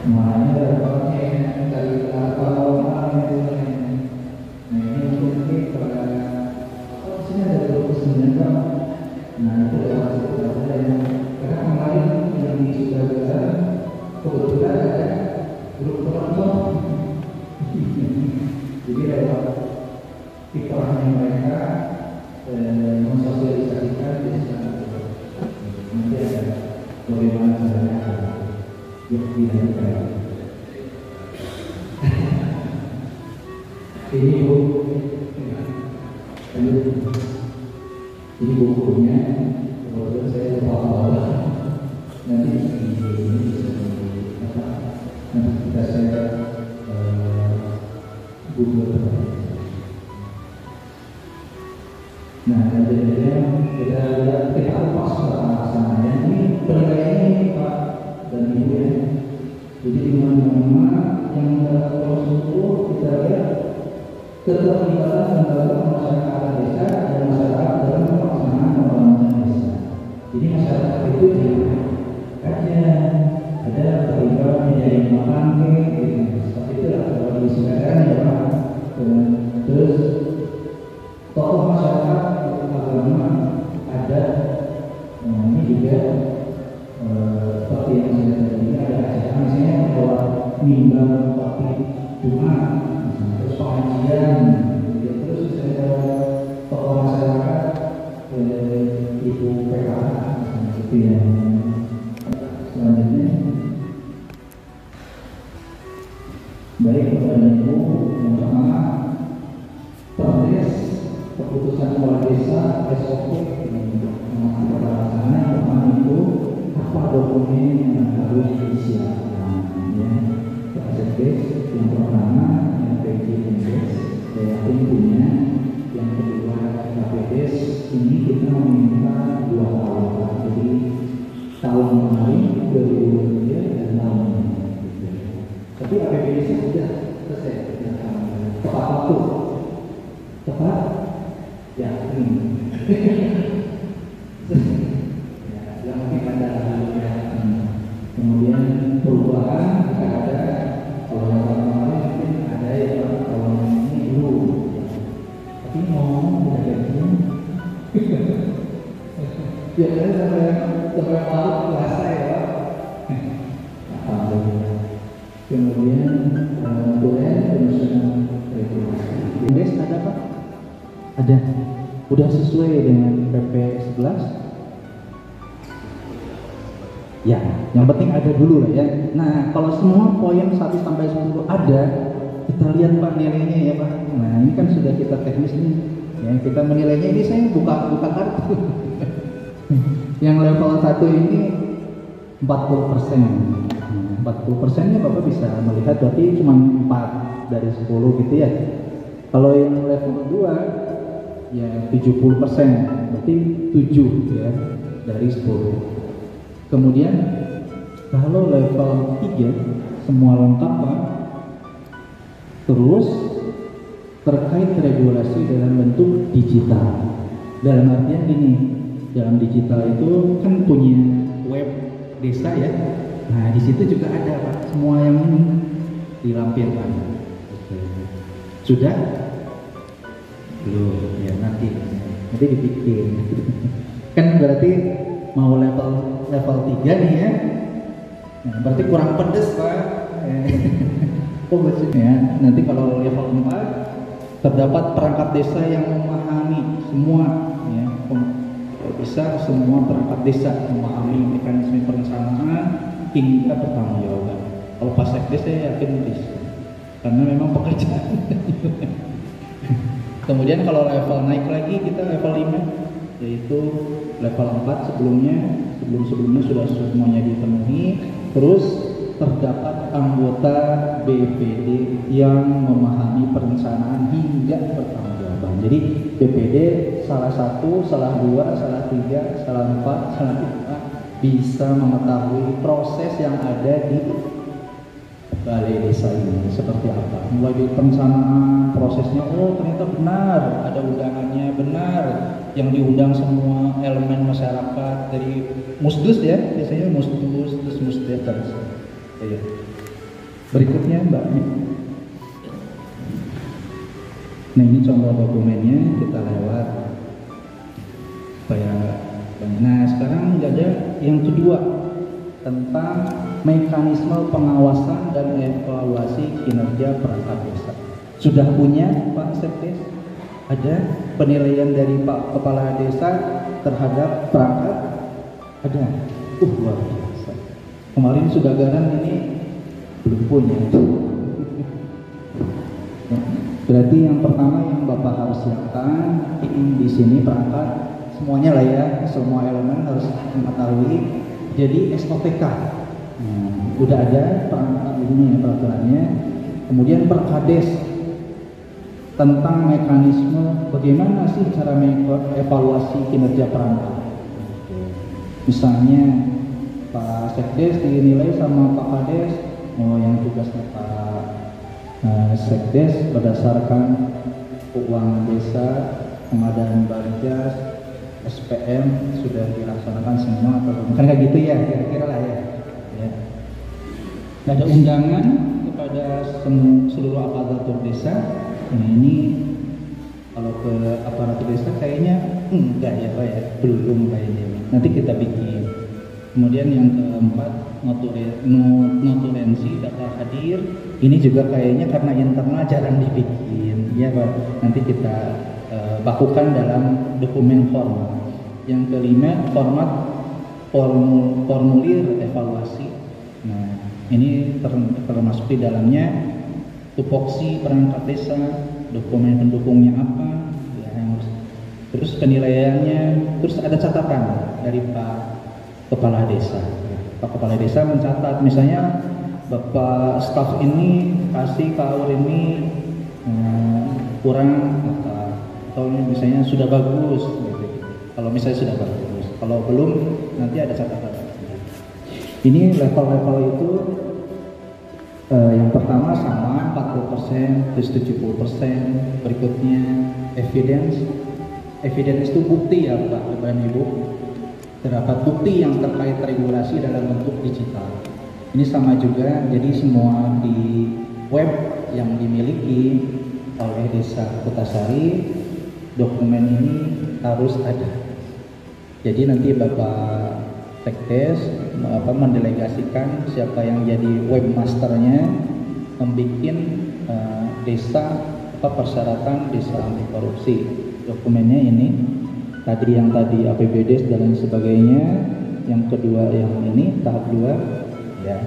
Makanya orangnya dari kalau orang itu lain. Nah ini mungkin pada sini ada 29 Pak. Nah itu adalah satu ada yang karena kemarin yang di Surabaya kebetulan ada grup penonton. Jadi lewat kiprahnya mereka mensosialisasikan desa. Nanti ada bagaimana caranya yang dilakukan. Ini bukunya, kalau saya lupa nanti kita share Google. Nah, jadinya kita lepas pelaksananya ini penilaiannya ini Pak dan Ibu ya. Jadi di mana-mana yang dalam proses kita lihat keterlibatan antara masyarakat desa dan masyarakat dalam pelaksanaan pembangunan desa. Jadi masyarakat itu aja ada terlibat menjadi makan gitu. Seperti itu lah kalau di sekarang ya Pak. Terus tokoh masyarakat agama ada, ini juga seperti yang saya tadi ada acara misalnya bahwa mimbar waktu Jumat, terus pengajian, terus ada tokoh masyarakat ibu PKH, itu yang selanjutnya. Baik kepada Ibu, yang pertama progres keputusan kepala desa SOP yang terlaksana. Yang pertama itu apa dokumen yang harus disiapkan ya. Yang pertama yang PJMDes saya punya, yang kedua KPDes. Ini kita meminta 2 tahun, jadi tahun kemarin 2023 dan tahun ini. Tapi APBD sudah selesai tepat waktu, tepat ya ini. Yang mungkin ada halnya. Kemudian perubahan jika ada, kalau yang kemarin mungkin ada yang tahun ini dulu, tapi ngomong tidak gantian. Biasanya sampai malam puasa ya. Alhamdulillah. Kemudian penyusunan regulasi. Des ada Pak? Ada. Udah sesuai dengan PP 11? Ya, yang penting ada dulu lah ya. Nah, kalau semua poin 1 sampai 10 ada, kita lihat Pak nilainya ya Pak. Nah, ini kan sudah kita teknis nih. Ya, kita menilainya ini saya buka kartu. Yang level 1 ini 40%. 40%-nya Bapak bisa melihat berarti cuma 4 dari 10 gitu ya. Kalau yang level 2 ya 70%, berarti 7 ya dari 10. Kemudian kalau level 3 semua lengkap Pak. Terus terkait regulasi dalam bentuk digital. Dalam artian gini, dalam digital itu kan punya web desa ya. Nah, di situ juga ada Pak, semua yang ini dilampirkan. Sudah? Belum, ya nanti dibikin. Kan berarti mau level 3 nih ya. Nah, berarti kurang pedes Pak. Oh ya, nanti kalau level 4 terdapat perangkat desa yang memahami semua ya, bisa semua perangkat desa memahami mekanisme perencanaan hingga pertanggungjawaban. Kalau pas sekdes saya yakin bisa, karena memang pekerjaan. Kemudian kalau level naik lagi kita level 5, yaitu level 4 sebelumnya sudah semuanya dipenuhi. Terus terdapat anggota BPD yang memahami perencanaan hingga pertanggungjawaban. Jadi BPD salah 1, salah 2, salah 3, salah 4, salah 5 bisa mengetahui proses yang ada di balai desa ini seperti apa. Mulai dari perencanaan prosesnya, oh ternyata benar, ada undangannya benar, yang diundang semua elemen masyarakat dari musdus ya, biasanya musdus terus musdeters. Ya. Berikutnya Mbak. Nah ini contoh dokumennya, kita lewat supaya. Nah sekarang ada yang kedua tentang mekanisme pengawasan dan evaluasi kinerja perangkat desa. Sudah punya Pak Sekdes? Ada penilaian dari Pak Kepala Desa terhadap perangkat? Ada. Luar biasa. Kemarin sudah garan ini belum punya. Berarti yang pertama yang Bapak harus siapkan di sini perangkat semuanya lah ya, semua elemen harus mengetahui. Jadi SOPK, udah ada perangkat ini ya peraturannya. Kemudian Perkades tentang mekanisme bagaimana sih cara evaluasi kinerja perangkat. Misalnya Pak Sekdes dinilai sama Pak Kades, yang tugasnya Pak Sekdes berdasarkan keuangan desa, pengadaan banjas, SPM sudah dilaksanakan semua atau bukan kayak gitu ya, kira-kira lah ya. Ada undangan kepada seluruh aparatur desa. Nah, ini kalau ke aparatur desa kayaknya enggak ya Pak ya, belum kayaknya. Nanti kita bikin. Kemudian yang keempat notulensi daftar hadir. Ini juga kayaknya karena internal jarang dibikin, ya Pak. Nanti kita bakukan dalam dokumen formal. Yang kelima format formulir evaluasi. Nah ini termasuk di dalamnya tupoksi perangkat desa, dokumen pendukungnya apa, ya, terus penilaiannya, terus ada catatan dari Pak Kepala Desa. Pak Kepala Desa mencatat, misalnya Bapak staf ini kasih KAUR ini kurang atau misalnya sudah bagus gitu. Kalau misalnya sudah bagus, kalau belum nanti ada catatan. Ini level-level itu yang pertama sama 40%, terus 70%. Berikutnya evidence itu bukti ya Pak dan Ibu. Terdapat bukti yang terkait regulasi dalam bentuk digital. Ini sama juga, jadi semua di web yang dimiliki oleh Desa Kutasari, dokumen ini harus ada. Jadi nanti Bapak Sekdes mendelegasikan siapa yang jadi webmasternya, membuat desa persyaratan desa anti korupsi. dokumennya ini. Tadi yang tadi APBD dan lain sebagainya, yang kedua yang ini tahap 2 ya.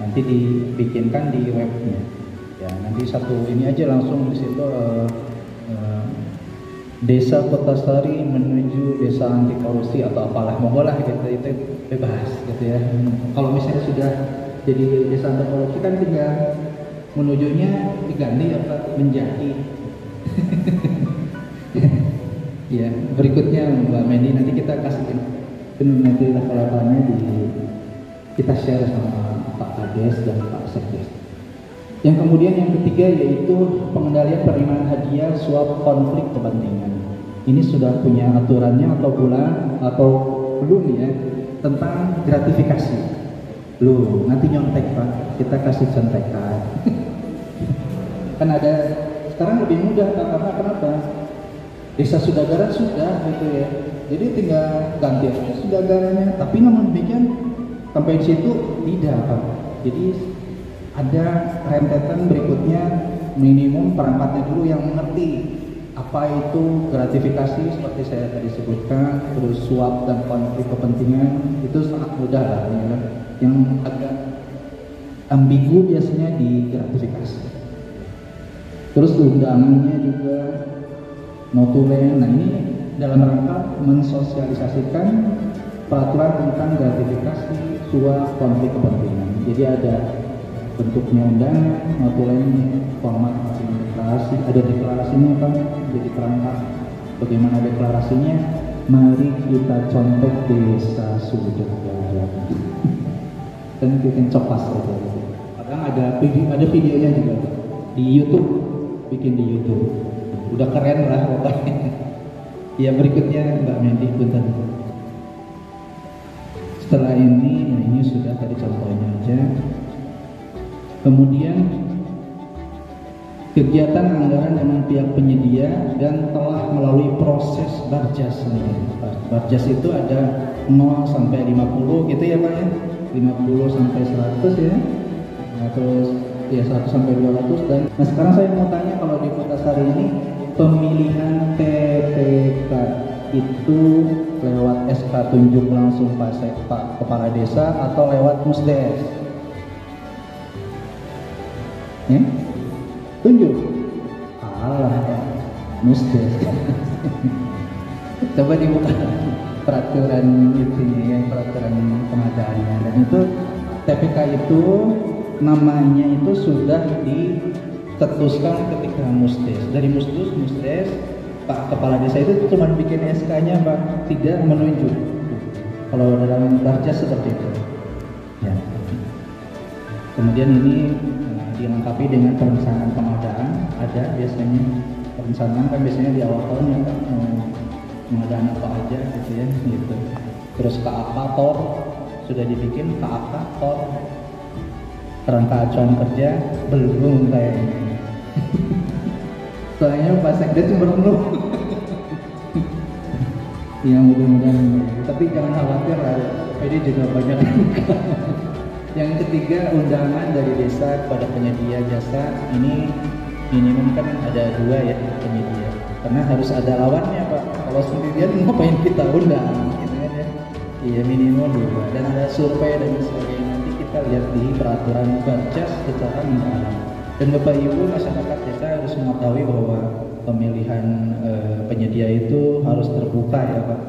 Nanti dibikinkan di webnya. Ya, nanti satu ini aja langsung di situ Desa Kotasari menuju Desa Anti Korupsi atau apalah, monggo lah gitu, itu bebas gitu ya. Kalau misalnya sudah jadi Desa Anti Korupsi kan tinggal menujunya diganti apa menjadi. Ya, berikutnya Mbak Mendy nanti kita kasih nanti level-levelnya kita share sama Pak Kades dan Pak Sekdes. Yang kemudian yang ketiga yaitu pengendalian penerimaan hadiah suap konflik kepentingan. Ini sudah punya aturannya atau belum ya tentang gratifikasi. Loh, nanti nyontek Pak, kita kasih contekan. Kan ada sekarang lebih mudah Pak, karena kenapa? Desa Sudagaran sudah gitu ya. Jadi tinggal ganti aja Sudagaranya. Tapi namun demikian sampai di situ tidak Pak. Jadi ada rentetan berikutnya, minimum perangkatnya dulu yang mengerti apa itu gratifikasi seperti saya tadi sebutkan, terus suap dan konflik kepentingan itu sangat mudah lah ya. Yang agak ambigu biasanya di gratifikasi. Terus undangannya juga notulen. Nah ini dalam rangka mensosialisasikan peraturan tentang gratifikasi suap konflik kepentingan. Jadi ada bentuknya undangan, notulennya, format deklarasi, ada deklarasinya Pak. Jadi kerangka bagaimana deklarasinya. Mari kita contek Desa Sudagaran. Dan bikin copas aja. Kadang ada videonya juga di YouTube, bikin di YouTube. Udah keren lah pokoknya. Ya berikutnya Mbak Mendy bentar. Setelah ini, nah ini sudah tadi contohnya aja. Kemudian kegiatan anggaran dengan pihak penyedia dan telah melalui proses Barjas sendiri. Barjas itu ada 0 sampai 50 gitu ya Pak ya. 50 sampai 100 ya. Nah, terus ya 100 sampai 200 dan nah sekarang saya mau tanya kalau di Kotasari ini pemilihan PPK itu lewat SK tunjuk langsung Pak Kepala Desa atau lewat Musdes? Ya? Tunjuk? Alah, Musdes. Coba dibuka peraturan itu ya, peraturan pengadaannya, dan itu TPK itu namanya itu sudah diketuskan ketika Musdes. Dari Musdes, Pak Kepala Desa itu cuma bikin SK-nya Pak, tidak menunjuk. Kalau dalam Barjas seperti itu. Ya. Kemudian ini dilengkapi dengan perencanaan pengadaan. Ada biasanya perencanaan kan biasanya di awal tahun ya Pak, pengadaan apa aja gitu ya gitu. Terus KAK TOR sudah dibikin, KAK TOR kerangka acuan kerja belum kayaknya. Soalnya Pak Sekdes belum. Ya mudah-mudahan. Tapi jangan khawatir lah, ini juga banyak. Yang ketiga, undangan dari desa kepada penyedia jasa. Ini minimum kan ada 2 ya penyedia, karena harus ada lawannya Pak. Kalau sendirian ngapain kita undang gitu kan ya. Iya minimal 2 dan ada survei dan sebagainya. Nanti kita lihat di peraturan Barjas secara mendalam. Dan Bapak Ibu masyarakat desa harus mengetahui bahwa pemilihan penyedia itu harus terbuka ya Pak.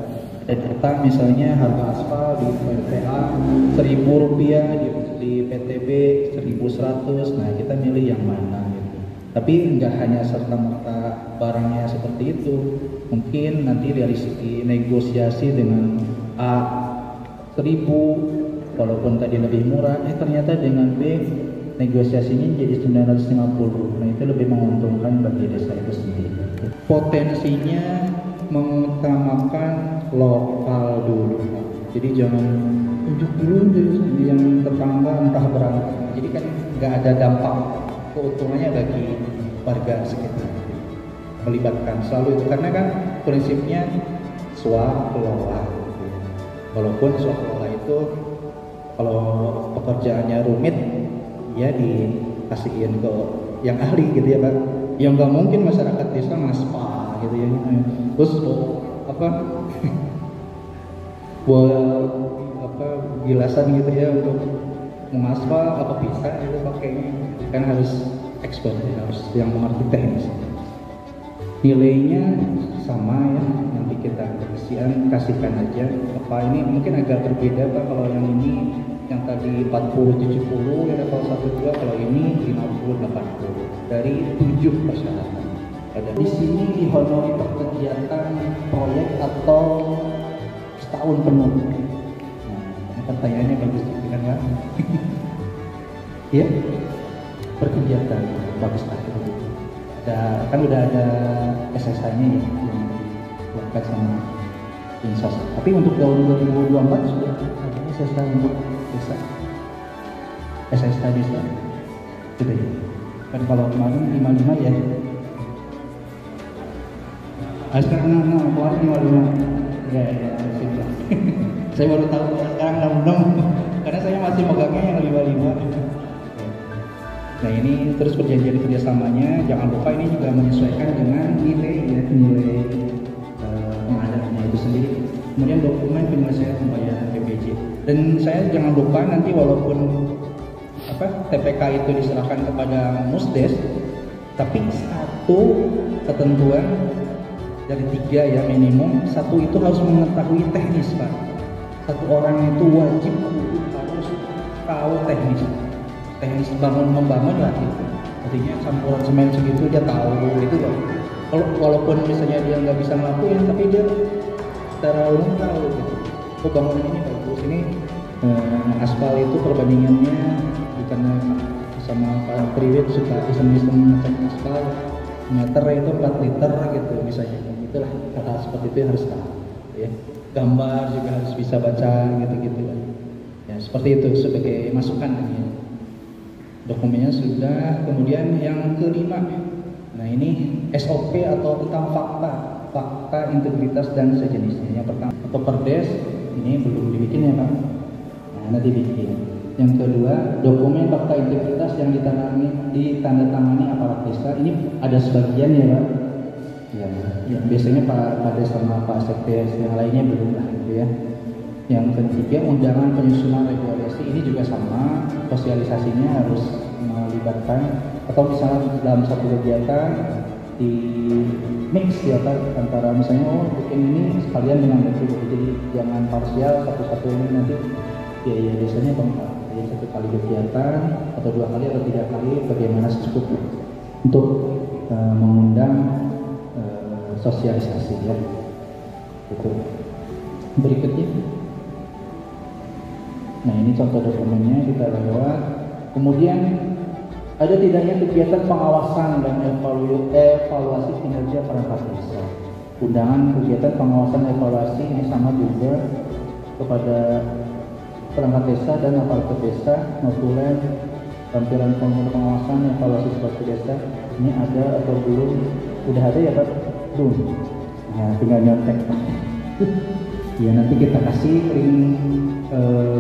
Ada data misalnya harga aspal di PTA Rp1.000, di PTB 1.100. Nah kita milih yang mana gitu. Tapi nggak hanya serta-merta barangnya seperti itu. Mungkin nanti dari segi negosiasi dengan A 1.000, walaupun tadi lebih murah, ternyata dengan B negosiasinya jadi 950. Nah itu lebih menguntungkan bagi desa itu sendiri. Potensinya mengutamakan lokal dulu. Jadi jangan tunjuk dulu yang tetangga entah berapa. Jadi kan nggak ada dampak keuntungannya bagi warga sekitar. Melibatkan selalu itu, karena kan prinsipnya swakelola. Walaupun swakelola itu kalau pekerjaannya rumit ya dikasihin ke yang ahli gitu ya Pak. Yang nggak mungkin masyarakat desa ngaspal gitu ya. terus gilasan gitu ya untuk mengaspal apa bisa itu pakainya kan harus expert ya, harus yang mengerti teknis. Nilainya sama ya, nanti kita kasihkan aja. Apa ini mungkin agak berbeda Pak, kalau yang ini yang tadi 40-70 ya level 1-2, kalau ini 50-80 dari 7 persyaratan. Ada di sini dihonori per kegiatan proyek atau setahun penuh. Nah, pertanyaannya bagus juga kan Pak? Ya, per kegiatan bagus Pak. Kan udah ada SSH-nya ya yang dilakukan sama Dinsos. Tapi untuk tahun 2024 sudah ada SSH untuk desa. SSH desa. Sudah ya. Kan kalau kemarin 55 ya. Sekarang kemarin 55. Ya, sudah. Saya baru tahu sekarang 66 karena saya masih megangnya yang 55. Nah ini terus perjanjian kerjasamanya, jangan lupa ini juga menyesuaikan dengan nilai ya, nilai pengadaannya itu sendiri. Kemudian dokumen penyelesaian pembayaran PPJ. Dan saya jangan lupa nanti walaupun TPK itu diserahkan kepada Musdes, tapi satu ketentuan dari 3 ya minimum, satu itu harus mengetahui teknis Pak. Satu orang itu wajib harus tahu teknis membangun lah gitu. Artinya campuran semen segitu dia tahu itu loh. Walaupun misalnya dia nggak bisa ngelakuin, tapi dia secara umum tahu gitu. Oh bangunan ini bagus, ini aspal itu perbandingannya karena sama Pak Priwit suka iseng-iseng ngecek aspal meter itu 4 liter gitu misalnya. Itulah kata seperti itu harus tahu ya. Gambar juga harus bisa baca gitu-gitu lah. Ya seperti itu sebagai masukan ya. Dokumennya sudah. Kemudian yang kelima, nah ini SOP atau tentang fakta integritas dan sejenisnya. Yang pertama atau perdes ini belum dibikin ya Pak. Nah nanti bikin. Yang kedua dokumen fakta integritas yang ditandatangani aparat desa. Ini ada sebagian ya Pak. Ya biasanya Pak Des sama Pak Sekdes, yang lainnya belum lah gitu ya. Yang ketiga, undangan penyusunan regulasi ini juga sama, sosialisasinya harus melibatkan atau misalnya dalam satu kegiatan di mix ya Pak, antara misalnya bikin ini sekalian dengan itu, jadi jangan parsial satu-satu ini nanti ya biasanya Bang Pak, ya 1 kali kegiatan atau 2 kali atau 3 kali bagaimana cukup untuk mengundang sosialisasi ya. Itu berikutnya. Nah ini contoh dokumennya kita lewat. Kemudian ada tidaknya kegiatan pengawasan dan evaluasi kinerja perangkat desa. Undangan kegiatan pengawasan evaluasi ini sama juga kepada perangkat desa dan aparatur desa, notulen, tampilan pengawasan evaluasi seperti desa. Ini ada atau belum? Udah ada ya Pak? Belum. Nah tinggal nyontek Pak. Ya nanti kita kasih link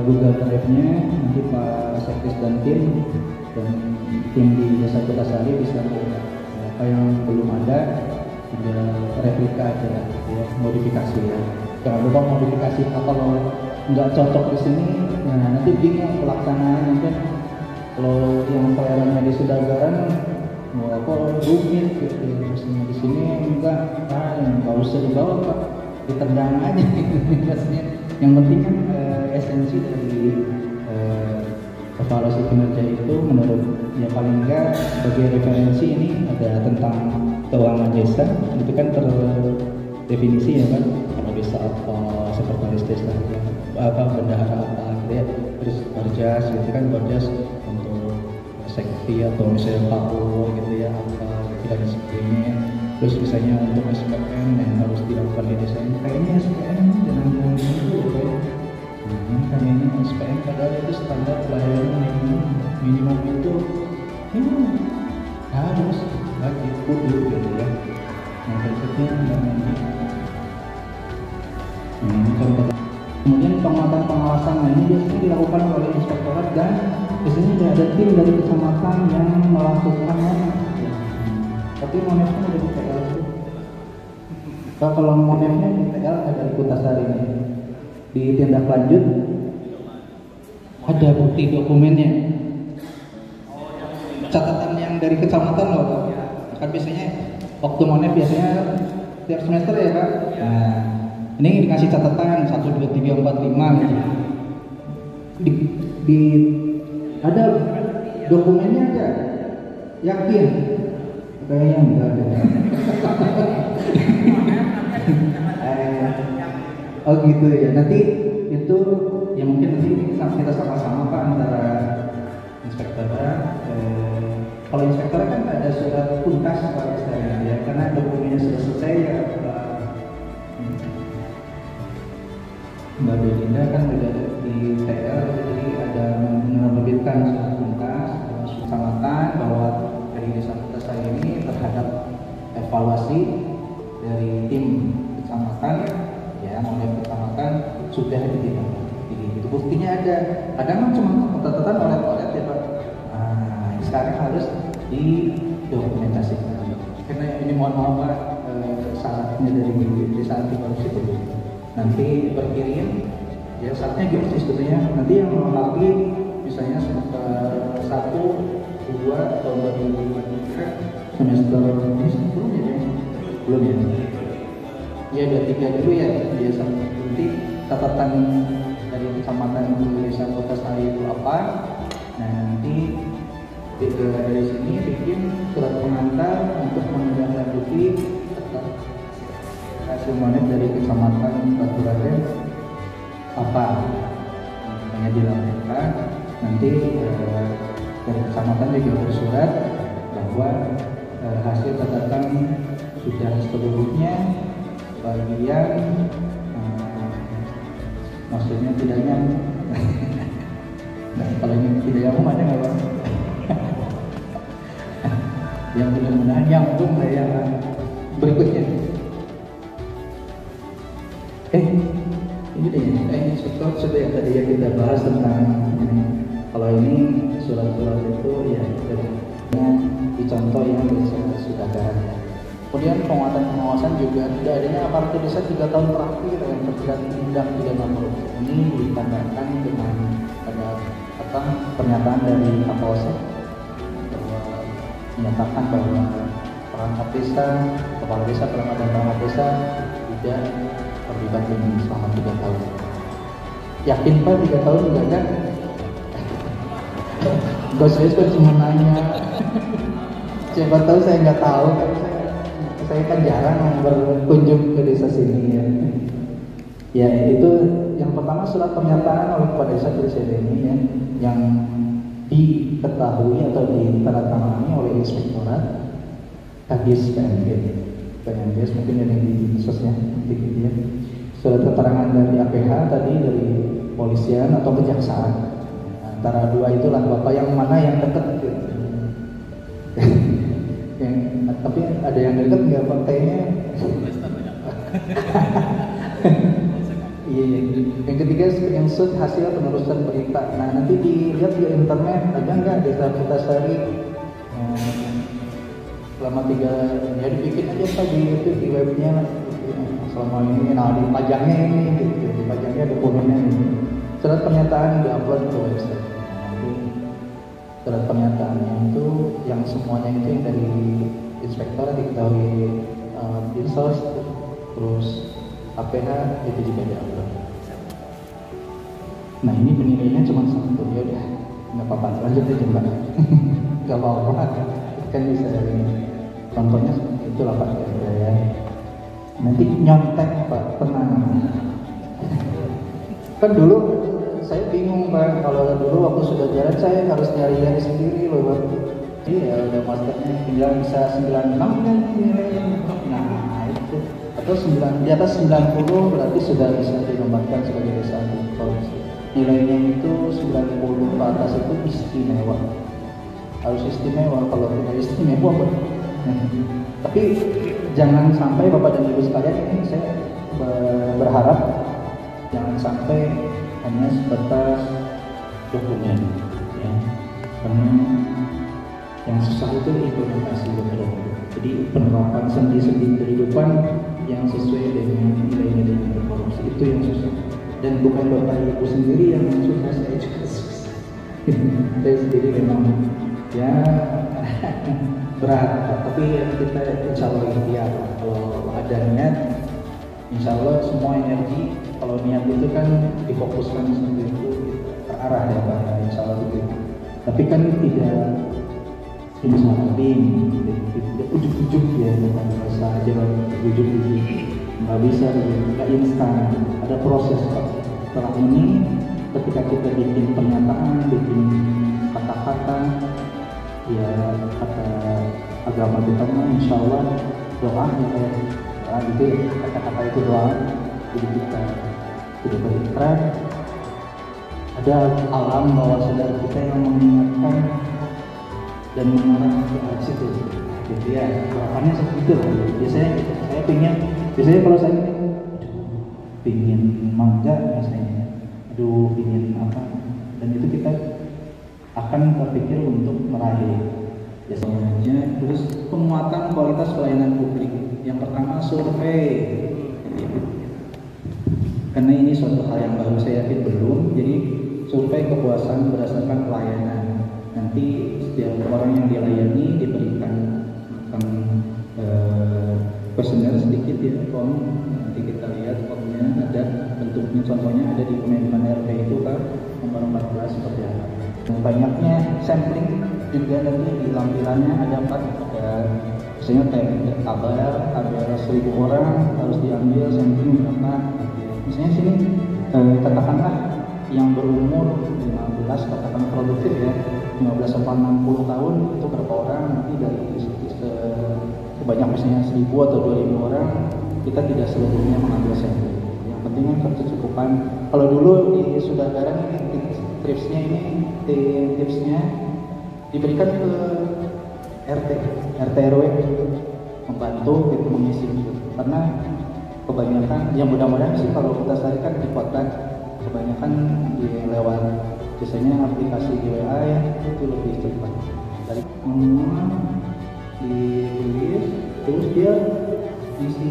Google Drive-nya, nanti Pak Sekdes dan tim di Desa Kutasari bisa melihat apa yang belum ada, tinggal replika aja ya, modifikasi ya. Jangan lupa modifikasi, kalau nggak cocok di sini, nah nanti bingung pelaksanaan mungkin. Kalau yang pelayarannya di Sudagaran, mau apa rumit gitu, misalnya di sini enggak, nggak usah dibawa Pak. Ditendang aja gitu maksudnya. Yang penting kan esensi dari evaluasi kinerja itu menurut ya paling enggak sebagai referensi ini ada tentang keuangan desa, itu kan terdefinisi ya kan, kalau desa apa, sekretaris desa apa, bendahara apa gitu ya, terus barjas gitu kan, barjas untuk sekti atau misalnya PAU gitu ya apa gitu dan sebagainya. Terus misalnya untuk SPM yang harus dilakukan di desa ini, kayaknya SPM jangan dulu ya. Kayaknya SPM padahal itu standar pelayanan minimum itu harus lagi kudu gitu ya. Nah berikutnya ini contoh. Kemudian pengawasan ini biasanya dilakukan oleh inspektorat dan biasanya ada tim dari kecamatan yang melakukannya. Tapi monetnya udah di PL itu. Pak, kalau monefnya di TL ada di Kutasari ini. Di tindak lanjut ada bukti dokumennya. Catatan yang dari kecamatan loh Pak. Kan biasanya waktu monef biasanya tiap semester ya Pak. Nah, ini dikasih catatan 1, 2, 3, 4, 5 gitu. Di ada dokumennya aja. Yakin? Kayaknya enggak ada. Oh gitu ya. Nanti itu ya mungkin nanti kita sama-sama Pak antara inspektornya. Kalau inspektornya kan ada surat tuntas Pak istilahnya ya, karena dokumennya sudah selesai ya. Mbak Belinda kan udah di TL, jadi ada menerbitkan surat tuntas kecamatan bahwa dari desa saya ini terhadap evaluasi dari tim kecamatan ya, oleh kecamatan sudah ditindaklanjuti. Jadi itu buktinya ada. Kadang kan cuma catatan oleh ya Pak. Nah, sekarang harus didokumentasikan. Karena ini mohon maaf Pak, syaratnya dari desa anti korupsi itu nanti berkirim ya, saatnya gitu sih sebetulnya. Nanti yang melengkapi misalnya semester 1, 2 atau 2023 semester belum ya? Ya 23 dulu ya biasa. Nanti catatan dari kecamatan desa kota saya itu apa? Nah nanti dari sini bikin surat pengantar untuk menindaklanjuti hasil monef dari kecamatan Batu Raden apa namanya dilaporkan. Nanti dari kecamatan juga bersurat bahwa hasil catatan sudah seluruhnya bagian maksudnya tidak nyambung. Nah, kalau ini tidak nyambung ada nggak Pak? Yang benar-benar nyambung yang berikutnya. Ini deh, ini sudah yang tadi yang kita bahas tentang ini. Kalau ini surat-surat itu ya dicontoh yang sudah ada. Kemudian penguatan juga tidak adanya aparatur desa 3 tahun terakhir yang terjerat tindak pidana korupsi. Ini ditandai dengan ada pernyataan dari Kapolsek bahwa menyatakan bahwa perangkat desa, kepala desa, perangkat desa tidak terlibat ini selama 3 tahun. Yakin Pak 3 tahun enggak kan? Bos saya cuma nanya. Siapa tahu saya nggak tahu kan, saya kan jarang berkunjung ke desa sini ya. Ya itu yang pertama surat pernyataan oleh kepala desa ini ya, yang diketahui atau ditandatangani oleh inspektorat Kadis PNBS mungkin yang di sosnya gitu ya. Surat keterangan dari APH tadi dari polisian atau kejaksaan. Antara dua itulah Bapak yang mana yang dekat gitu. Tapi ada yang dekat nggak Pak kayaknya? Iya. Yang ketiga yang hasil penelusuran berita. Nah nanti dilihat di internet ada nggak desa Kutasari selama 3 ya dibikin aja Pak di webnya selama ini. Nah dipajangnya ini gitu, dipajangnya dokumennya ini. Surat pernyataan diupload ke website. Surat pernyataannya itu yang semuanya itu yang dari inspektor diketahui dinsos terus APH itu juga diupload. Nah ini penilaiannya cuma 1 ya udah nggak apa-apa lanjut aja Mbak. Nggak apa-apa kan bisa ini contohnya itulah Pak ya. Nanti nyontek Pak tenang. Kan dulu saya bingung Pak, kalau dulu waktu sudah jalan saya harus nyari sendiri loh Pak. Iya udah masternya tinggal bisa 96 kan nilainya. Nah itu atau 9 di atas 90 berarti sudah bisa dinobatkan sebagai desa anti korupsi. Nilainya itu 90 ke atas itu istimewa. Harus istimewa, kalau tidak istimewa Pak. Tapi jangan sampai Bapak dan Ibu sekalian ini saya berharap jangan sampai hanya sebatas dokumen ya. Karena yang susah itu implementasi betul. Jadi penerapan sendi-sendi kehidupan yang sesuai dengan nilai-nilai anti korupsi. Itu yang susah. Dan bukan Bapak Ibu sendiri yang susah, saya juga susah. Saya sendiri memang ya berat, tapi kita insya Allah ikhtiar. Kalau ada niat, insya Allah semua energi, kalau niat itu kan difokuskan seperti itu, terarah ya Pak, insya Allah begitu. Tapi kan tidak tim, tidak ujuk-ujuk ya, bukan rasa aja ujuk-ujuk, nggak bisa, nggak instan, ada proses Pak. Setelah ini, ketika kita bikin pernyataan, bikin kata-kata, ya kata agama kita mah insya Allah doa ya, gitu ya, kata-kata itu doa. Jadi kita tidak berikrar, ada alam bawah sadar kita yang mengingatkan dan mengarah ke situ, gitu ya. Harapannya seperti itu lah. Biasanya kalau saya pingin mangga misalnya, pingin apa, dan itu kita akan berpikir untuk meraih. Biasanya terus penguatan kualitas pelayanan publik. Yang pertama survei. Karena ini suatu hal yang baru, saya yakin belum. Jadi survei kepuasan berdasarkan pelayanan. Nanti setiap orang yang dilayani diberikan kuesioner sedikit ya, form. Nanti kita lihat formnya ada bentuknya, contohnya ada di Kemenpan RP itu kan nomor 14 seperti apa. Banyaknya sampling juga nanti di lampirannya ada misalnya kabar 1000 orang harus diambil sampling berapa. Misalnya sini katakanlah yang berumur 15, katakan produktif ya, 15 sampai 60 tahun itu berapa orang, nanti dari sebanyak misalnya 1000 atau 2000 orang kita tidak seluruhnya mengambil sampling. Yang penting kan kecukupan. Kalau dulu di Sudagara ini tipsnya diberikan ke RT RW membantu itu mengisi itu, karena kebanyakan yang mudah-mudahan sih kalau kita sarankan di kota kebanyakan lewat biasanya aplikasi di WA ya, itu lebih cepat dari ditulis terus dia isi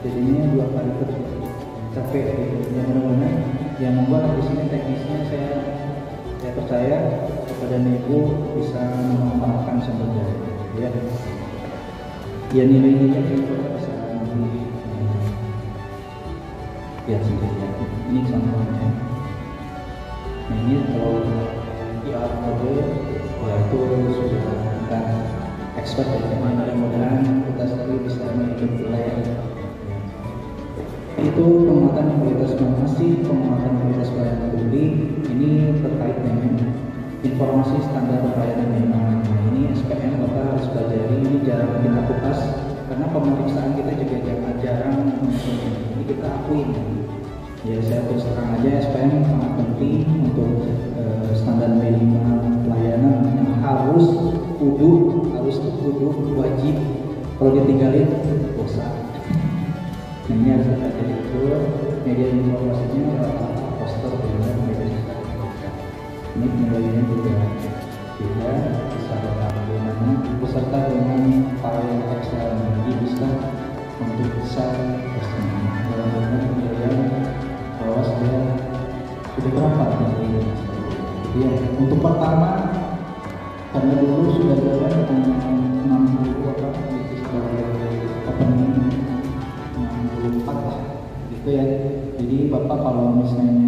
jadinya 2 kali kerja capek gitu. Yang mudah-mudahan yang membuat di sini teknisnya saya percaya kepada Ibu bisa memanfaatkan sumber daya ya nilai-nilai itu bisa lihat sendiri ya. Ini contohnya. Nah ini kalau di mode ya itu sudah kita expert ya, mudah-mudahan kita sendiri bisa mengikuti layar. Itu penguatan kualitas informasi, penguatan kualitas pelayanan publik. Ini terkait dengan informasi standar pelayanan minimal. Nah ini SPM Bapak harus pelajari, ini jarang kita kupas karena pemeriksaan kita juga jarang ini kita akuin. Ya saya terus terang aja SPM sangat penting untuk standar minimal pelayanan yang harus kudu wajib, kalau ditinggalin dosa. Nah ini harus kita jadi betul, media informasinya poster dan media sosial. Ini nilainya juga tidak bisa bagaimana beserta dengan file Excel ini bisa untuk bisa dalam penilaian bahwa saya sudah berapa ini. Ya, untuk pertama karena dulu sudah ada 60 apa opening 64 lah gitu ya. Jadi Bapak kalau misalnya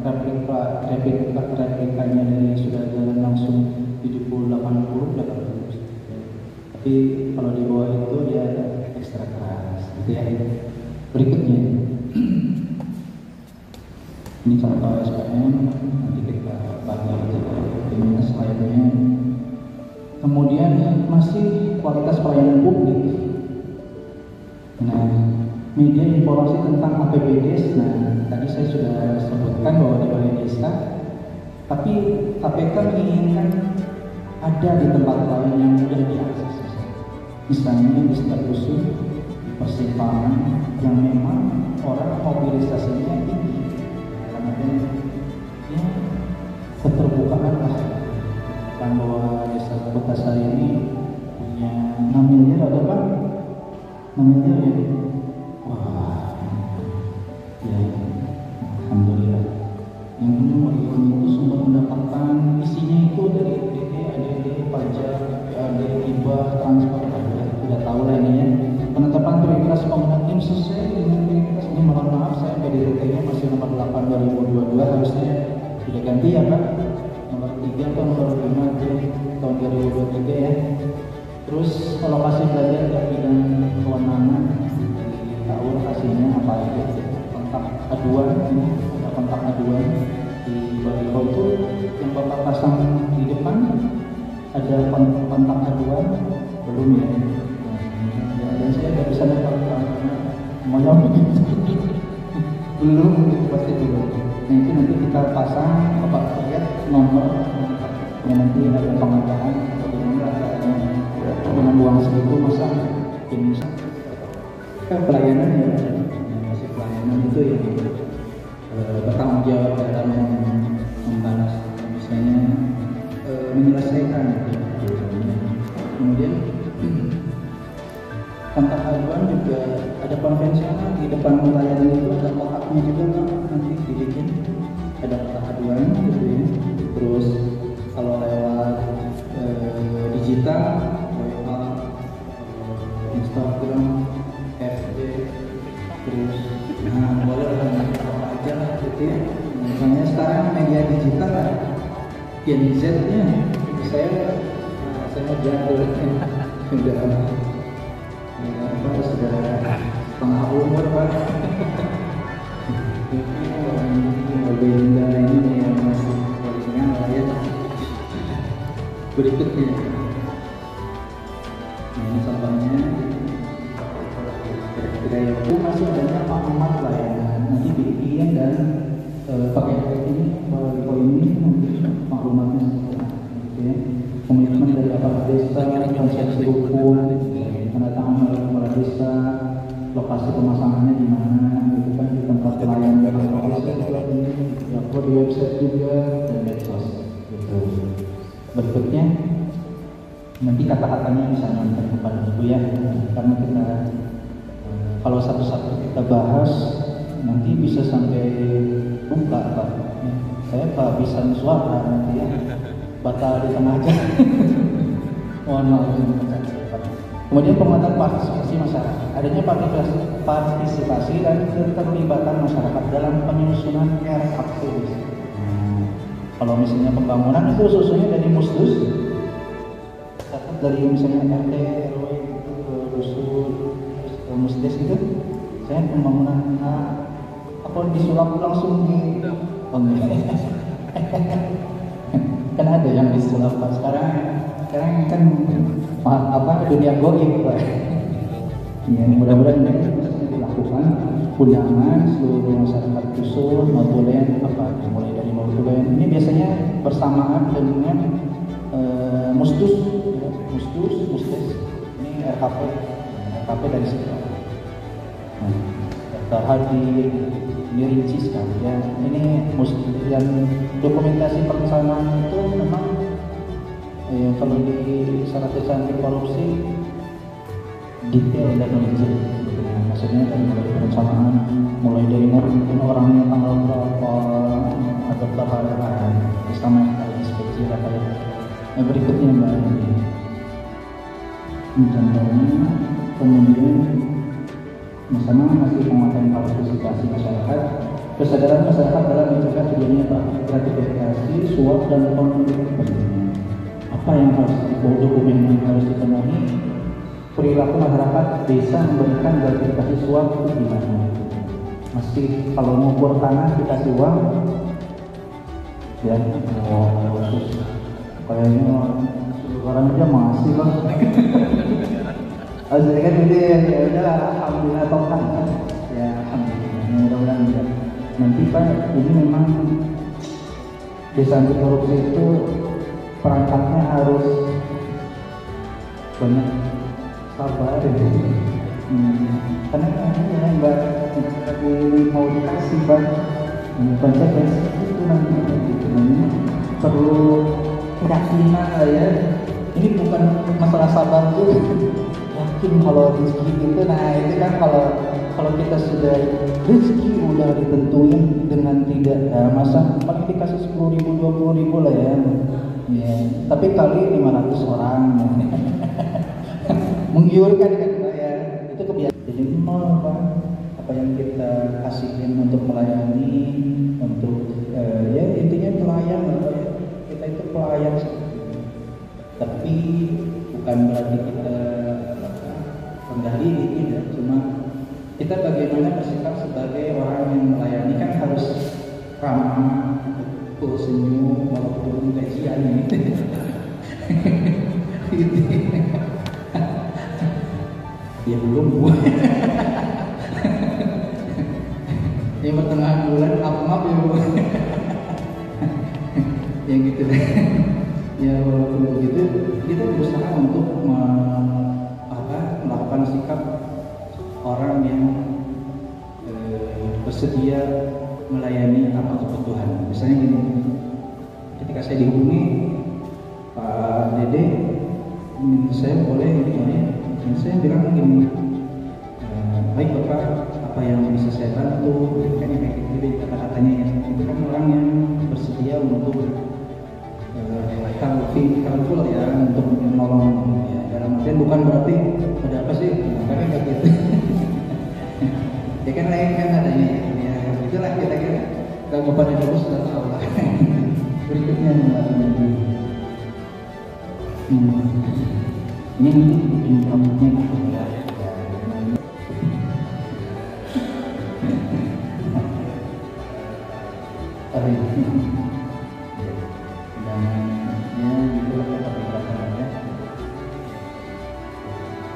replikanya dari sudah jalan langsung 70-80 dapat bagus. Tapi kalau di bawah itu dia ekstra keras gitu ya. Berikutnya ini contoh SPM, nanti kita bahas dengan slide-nya. Kemudian masih kualitas pelayanan publik. Nah, media informasi tentang APBD. Nah, tadi saya sudah sebutkan bahwa di Balai Desa, tapi KPK menginginkan ada di tempat lain yang mudah diakses. Misalnya di setiap dusun, di persimpangan yang memang orang mobilisasinya tinggi, karena ya keterbukaan lah. Kan bahwa desa Bekasari ini punya 6 miliar ada Pak? 6 miliar ya. ganti ya Pak, nomor 3 atau nomor 5 tahun 2023 ya. Terus alokasi belajar dari bidang kewenangan tahu lokasinya apa aja, kontak aduan, ini ada kontak aduan di baliho itu yang Bapak pasang di depan, ada kontak aduan belum ya? Dan saya nggak bisa nempel karena mau begitu belum, pasti belum. Nah itu nanti kita pasang, Bapak lihat nomor yang nanti ada pengadaan atau bagaimana dengan uang segitu masa ini kan pelayanan ya, masih pelayanan itu yang bertanggung jawab dalam membalas, misalnya menyelesaikan gitu. Kemudian kontak aduan juga ada konvensional di depan pelayanan itu ada kotaknya juga Pak, nanti dibikin ada kotak aduan gitu ya. Terus kalau lewat digital, Instagram, FB, terus boleh apa aja lah gitu ya. Misalnya sekarang media digital lah, Gen Z-nya saya jadul sudah setengah umur Pak. Berbeda ini yang masih original lah ya. Berikutnya, ini contohnya kira-kira yang itu masih adanya maklumat layanan nanti dibikin dan pakai ini baliho ini nanti maklumatnya seperti apa gitu ya. Komitmen dari aparat desa, konsepsi hukum, tanda tangan oleh kepala desa, lokasi pemasangannya di mana, gitu kan, di tempat pelayanan ya, di website juga dan medsos gitu. Berikutnya nanti kata-katanya bisa nonton kepada Ibu ya, karena kita kalau satu-satu kita bahas nanti bisa sampai buka Pak. Saya kehabisan suara nanti ya, batal di tengah aja. Mohon maaf. Kemudian penguatan partisipasi masyarakat, adanya partisipasi dan keterlibatan masyarakat dalam penyusunan RKP. Kalau misalnya pembangunan itu susunya dari musdus, dari misalnya RT, RW, rusun, ke musdes itu, saya pembangunan apa disulap langsung di kan ada yang disulap Pak. Sekarang kan apa dunia goib Pak. Ya, mudah-mudahan ini bisa dilakukan undangan seluruh masyarakat dusun, notulen apa mulai dari notulen. Ini biasanya bersamaan dengan musdes. Ini RKP dari situ. Daftar hadir dirinci sekali ya. Ini dan dokumentasi perencanaan itu memang kalau di syarat desa anti korupsi detail dan rinci. Maksudnya kan mulai perencanaan, mulai dari mungkin orangnya tanggal berapa, ada terhadap sama inspeksi apa ya. Yang berikutnya Mbak ini contohnya, kemudian misalnya masih penguatan partisipasi masyarakat, kesadaran masyarakat dalam mencegah terjadinya gratifikasi, suap dan konflik kepentingan. Apa yang harus dokumen yang harus dipenuhi? Perilaku masyarakat desa memberikan gratifikasi suap itu gimana? Masih kalau ngukur tanah dikasih uang, ya khusus kayaknya orang aja masih Bang. Jadi kan ini ya udah alhamdulillah tokan ya, alhamdulillah mudah-mudahan enggak. Nanti Pak ini memang desa anti korupsi itu perangkatnya harus banyak sabar ya. Karena ini Mbak lagi mau dikasih Pak konsekuensi itu nanti gitu. Perlu keyakinan lah ya. Ini bukan masalah sabar tuh. Yakin kalau rezeki itu, nah itu kan kalau kita sudah rezeki udah ditentuin dengan tidak masa paling dikasih 10.000 20.000 lah ya. Ya, tapi kali 500 orang menggiurkan kan ya. Itu kebiasaan. Jadi nol Pak. Apa yang kita kasihin untuk melayani, untuk ya intinya pelayan upaya seperti itu. Tapi bukan berarti kita rendah diri, tidak. Cuma kita bagaimana bersikap sebagai orang yang melayani kan harus ramah, betul, senyum, walaupun gajian gitu. Ya belum. Ya pertengahan bulan maaf ya Bu. Ya gitu deh. Ya walaupun begitu kita berusaha untuk melakukan sikap orang yang bersedia melayani apa kebutuhan. Misalnya gini, ketika saya dihubungi Pak Dede, saya boleh ini, saya bilang gini, baik Bapak, apa yang bisa saya bantu? Kan kayak gitu kata-katanya ya. Itu kan orang yang bersedia untuk helpful ya, untuk menolong ya. Dalam artian bukan berarti ada apa sih, makanya kayak gitu. Ya kan lain kan adanya ya, itulah kira-kira. Kalau Bapak dan Ibu sudah tahu lah. Berikutnya ini bikin rambutnya gitu ya.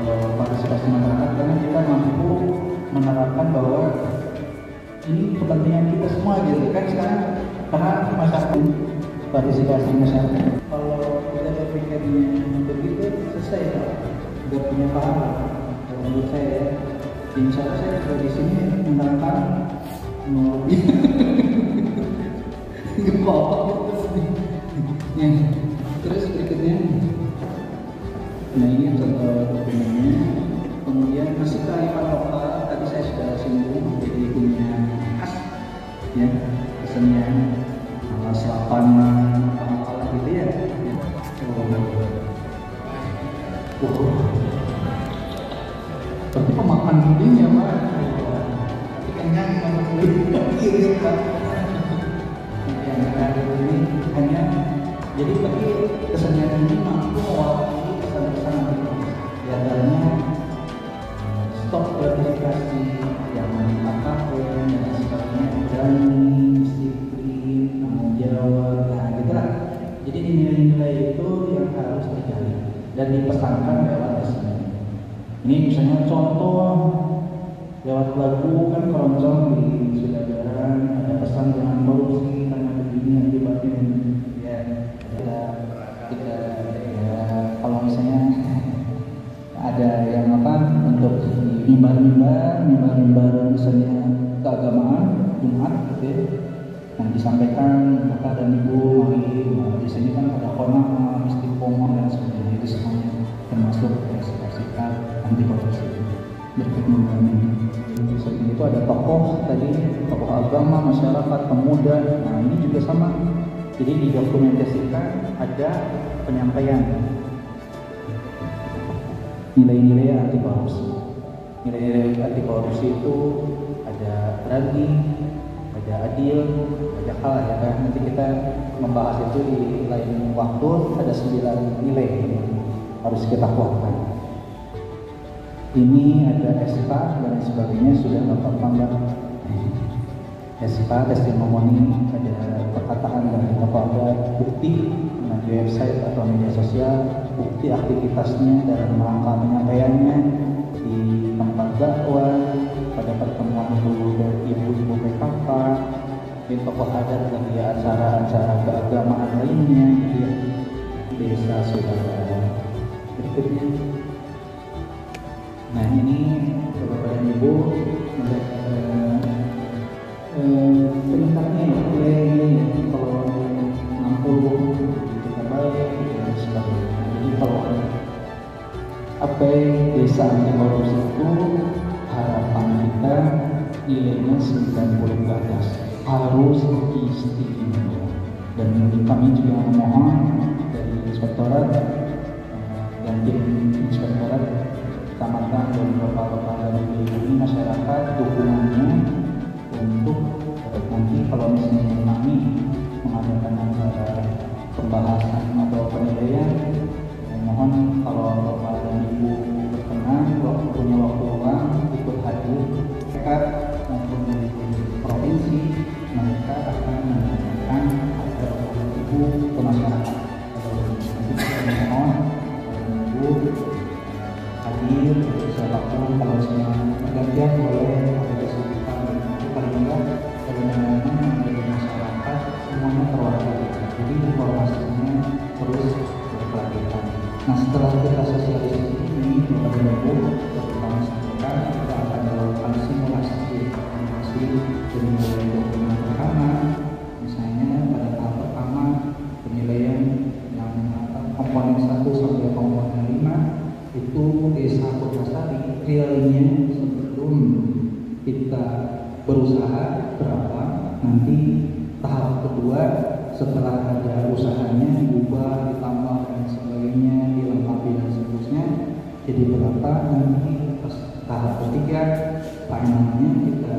Kalau partisipasi masyarakat, karena kita mampu menerapkan bahwa ini kepentingan kita semua gitu kan sekarang, karena masyarakat partisipasi masyarakat. Kalau kita berpikirnya begitu selesai, nggak punya pahala. Kalau menurut saya, insya Allah saya juga di sini menerapkan nggak apa-apa ya. Terus berikutnya, nah ini contoh dokumennya. Kemudian masih kearifan lokal, tadi saya sudah singgung, jadi punya khas ya, kesenian alas lapangan apa gitu ya. Berarti pemakan puding ya Pak, tapi kenyang banget kiri Pak. Ini hanya jadi tapi kesenian ini mampu mewakili pesan-pesan di antaranya stop gratifikasi yang mengatakan dan sebagainya, berani, disiplin, tanggung jawab, nah gitulah. Jadi nilai-nilai itu yang harus digali dan dipesankan lewat kesenian. Ini misalnya contoh lewat lagu kan keroncong di Sudagarang, ada pesan jangan korupsi karena begini akibatnya ya. Kita ya, kalau misalnya ada yang apa untuk mimbar misalnya keagamaan Jumat gitu ya, yang disampaikan Bapak dan Ibu mari, di sini kan ada kona'ah, istiqomah dan sebagainya, itu semuanya termasuk sikap anti korupsi. Berikutnya selain itu ada tokoh tadi, tokoh agama, masyarakat, pemuda. Nah ini juga sama. Jadi didokumentasikan ada penyampaian nilai-nilai anti korupsi. Nilai-nilai anti korupsi itu ada berani, ada adil, banyak hal ya kan. Nanti kita membahas itu di lain waktu. Ada 9 nilai yang harus kita kuatkan. Ini ada SK dan sebagainya sudah Bapak tambah. SK, testimoni, ada perkataan dari Bapak, ada bukti di website atau media sosial, bukti aktivitasnya dalam rangka penyampaiannya di tempat dakwah, pada pertemuan ibu-ibu PKK, di tokoh adat dan di acara-acara keagamaan lainnya di desa saudara. Berikutnya. Nah ini Bapak dan Ibu peningkatnya ya, kalau 60 kita baik dan sebagainya. Jadi kalau apa desa anti korupsi itu harapan kita nilainya 90 ke atas, harus istimewa. Dan kami juga memohon dari inspektorat dan tim inspektorat kecamatan dan bapak-bapak dan ibu masyarakat dukungannya untuk nanti kalau misalnya kami mengadakan acara pembahasan atau penilaian, mohon kalau Bapak dan Ibu berkenan punya waktu luang ikut hadir, mereka maupun dari provinsi mereka akan menanyakan kepada Ibu ke masyarakat. Nanti mohon Ibu hadir siapapun, kalau misalnya pergantian boleh ada kesibukan, paling enggak kebenaran dari masyarakat semuanya terwakili. Jadi informasinya terus berkelanjutan. Nah, setelah kita sosialisasi ini, Bapak dan Ibu, seperti kami sampaikan, kita akan melakukan simulasi dari mulai dokumen pertama, misalnya pada tahap pertama penilaian yang komponen 1 sampai komponen 5 itu desa Putrasari realnya sebelum kita berusaha berapa, nanti tahap kedua setelah ada usahanya diubah, ditambah dan sebagainya, dilengkapi dan seterusnya jadi berapa, nanti pas tahap ketiga finalnya kita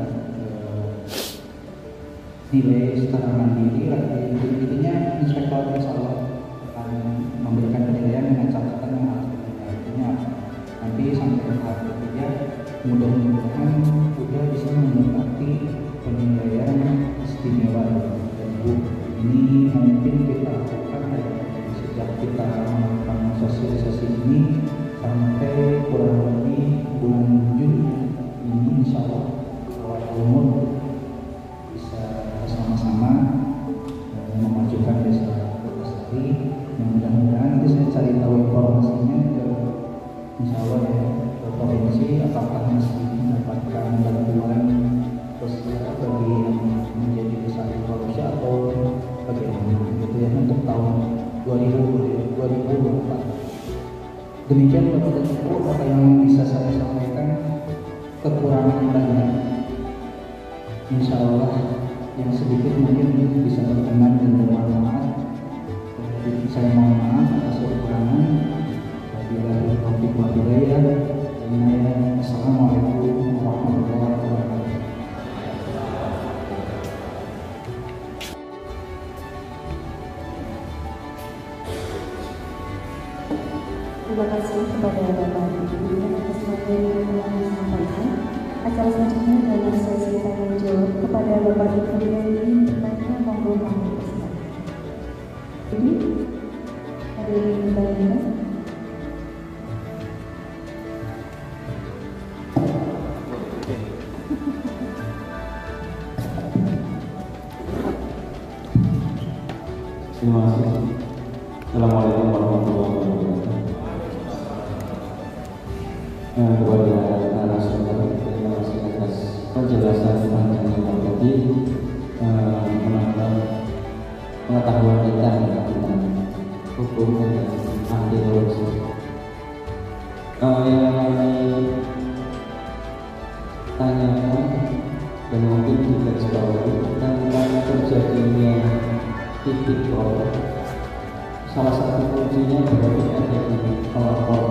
nilai secara mandiri. Intinya inspektor insya Allah akan memberikan penilaian dengan catatan yang harus artinya nanti sampai tahap ketiga mudah-mudahan sudah bisa mendapati penilaian istimewa. Ini mungkin kita lakukan sejak kita melakukan sosialisasi ini sampai kurang lebih bulan Juni ini, insya Allah awal umur bisa bersama-sama memajukan desa Putrasari. Mudah-mudahan nanti saya cari tahu informasinya ke insya Allah ya, ke provinsi apakah masih mendapatkan bantuan sosial bagi yang menjadi desa Indonesia atau bagaimana gitu ya untuk tahun 2024. Demikian Bapak dan Ibu apa yang bisa saya sampaikan. Kekurangan banyak, insya Allah yang sedikit mungkin bisa berkenan dan bermanfaat. Jadi saya mohon maaf atas kekurangan. Wabillahi taufiq wal hidayah. Assalamualaikum warahmatullahi wabarakatuh. Terima kasih kepada Bapak Ibu atas materi yang telah disampaikan. Acara selanjutnya adalah sesi tanya jawab kepada Bapak Ibu yang ingin bertanya, monggo kami persilakan. Jadi, ada yang ingin bertanya? Terima kasih. Assalamualaikum warahmatullahi wabarakatuh. Kepada narasumber, terima kasih atas penjelasan panjang yang tadi menambah pengetahuan kita tentang hukum dan anti korupsi. Yang kami tanyakan dan mungkin juga sebagai tentang terjadinya titik tolak. Salah satu kuncinya berarti ada di pelapor.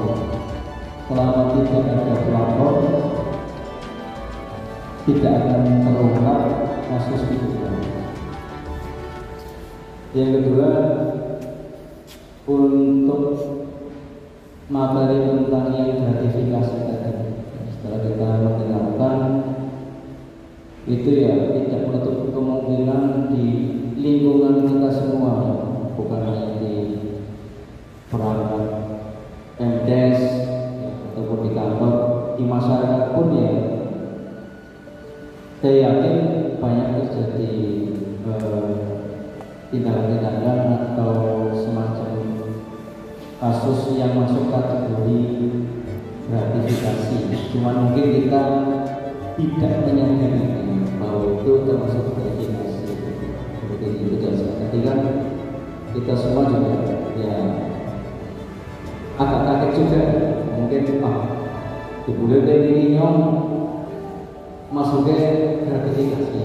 Selama tidak ada pelapor, tidak akan terungkap kasus pidana. Yang kedua, untuk materi tentang yang gratifikasi tadi, setelah kita mendengarkan itu ya tidak menutup kemungkinan di lingkungan kita semua, bukan hanya di perangkat MDes ataupun di kantor, di masyarakat pun ya saya yakin banyak terjadi tindakan-tindakan atau semacam kasus yang masuk kategori gratifikasi. Cuma mungkin kita tidak menyadari bahwa itu termasuk gratifikasi. Seperti itu jadi kan kita semua juga ya agak kaget juga, mungkin dibuat dari nyong masuknya gratifikasi.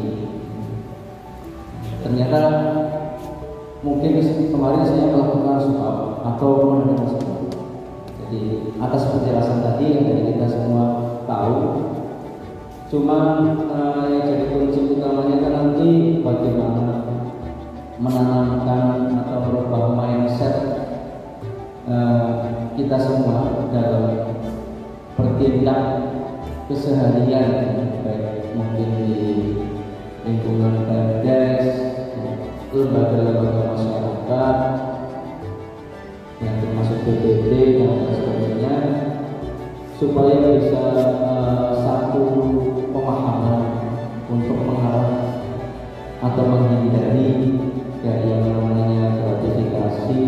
Ternyata mungkin kemarin saya melakukan suap atau menerima suap. Jadi atas penjelasan tadi yang dari kita semua tahu, cuma yang jadi kunci utamanya kan nanti bagaimana menanamkan atau merubah keseharian, baik mungkin di lingkungan Pemdes, lembaga-lembaga masyarakat yang termasuk BPD dan sebagainya, supaya bisa satu pemahaman untuk mengarah atau menghindari dari yang namanya gratifikasi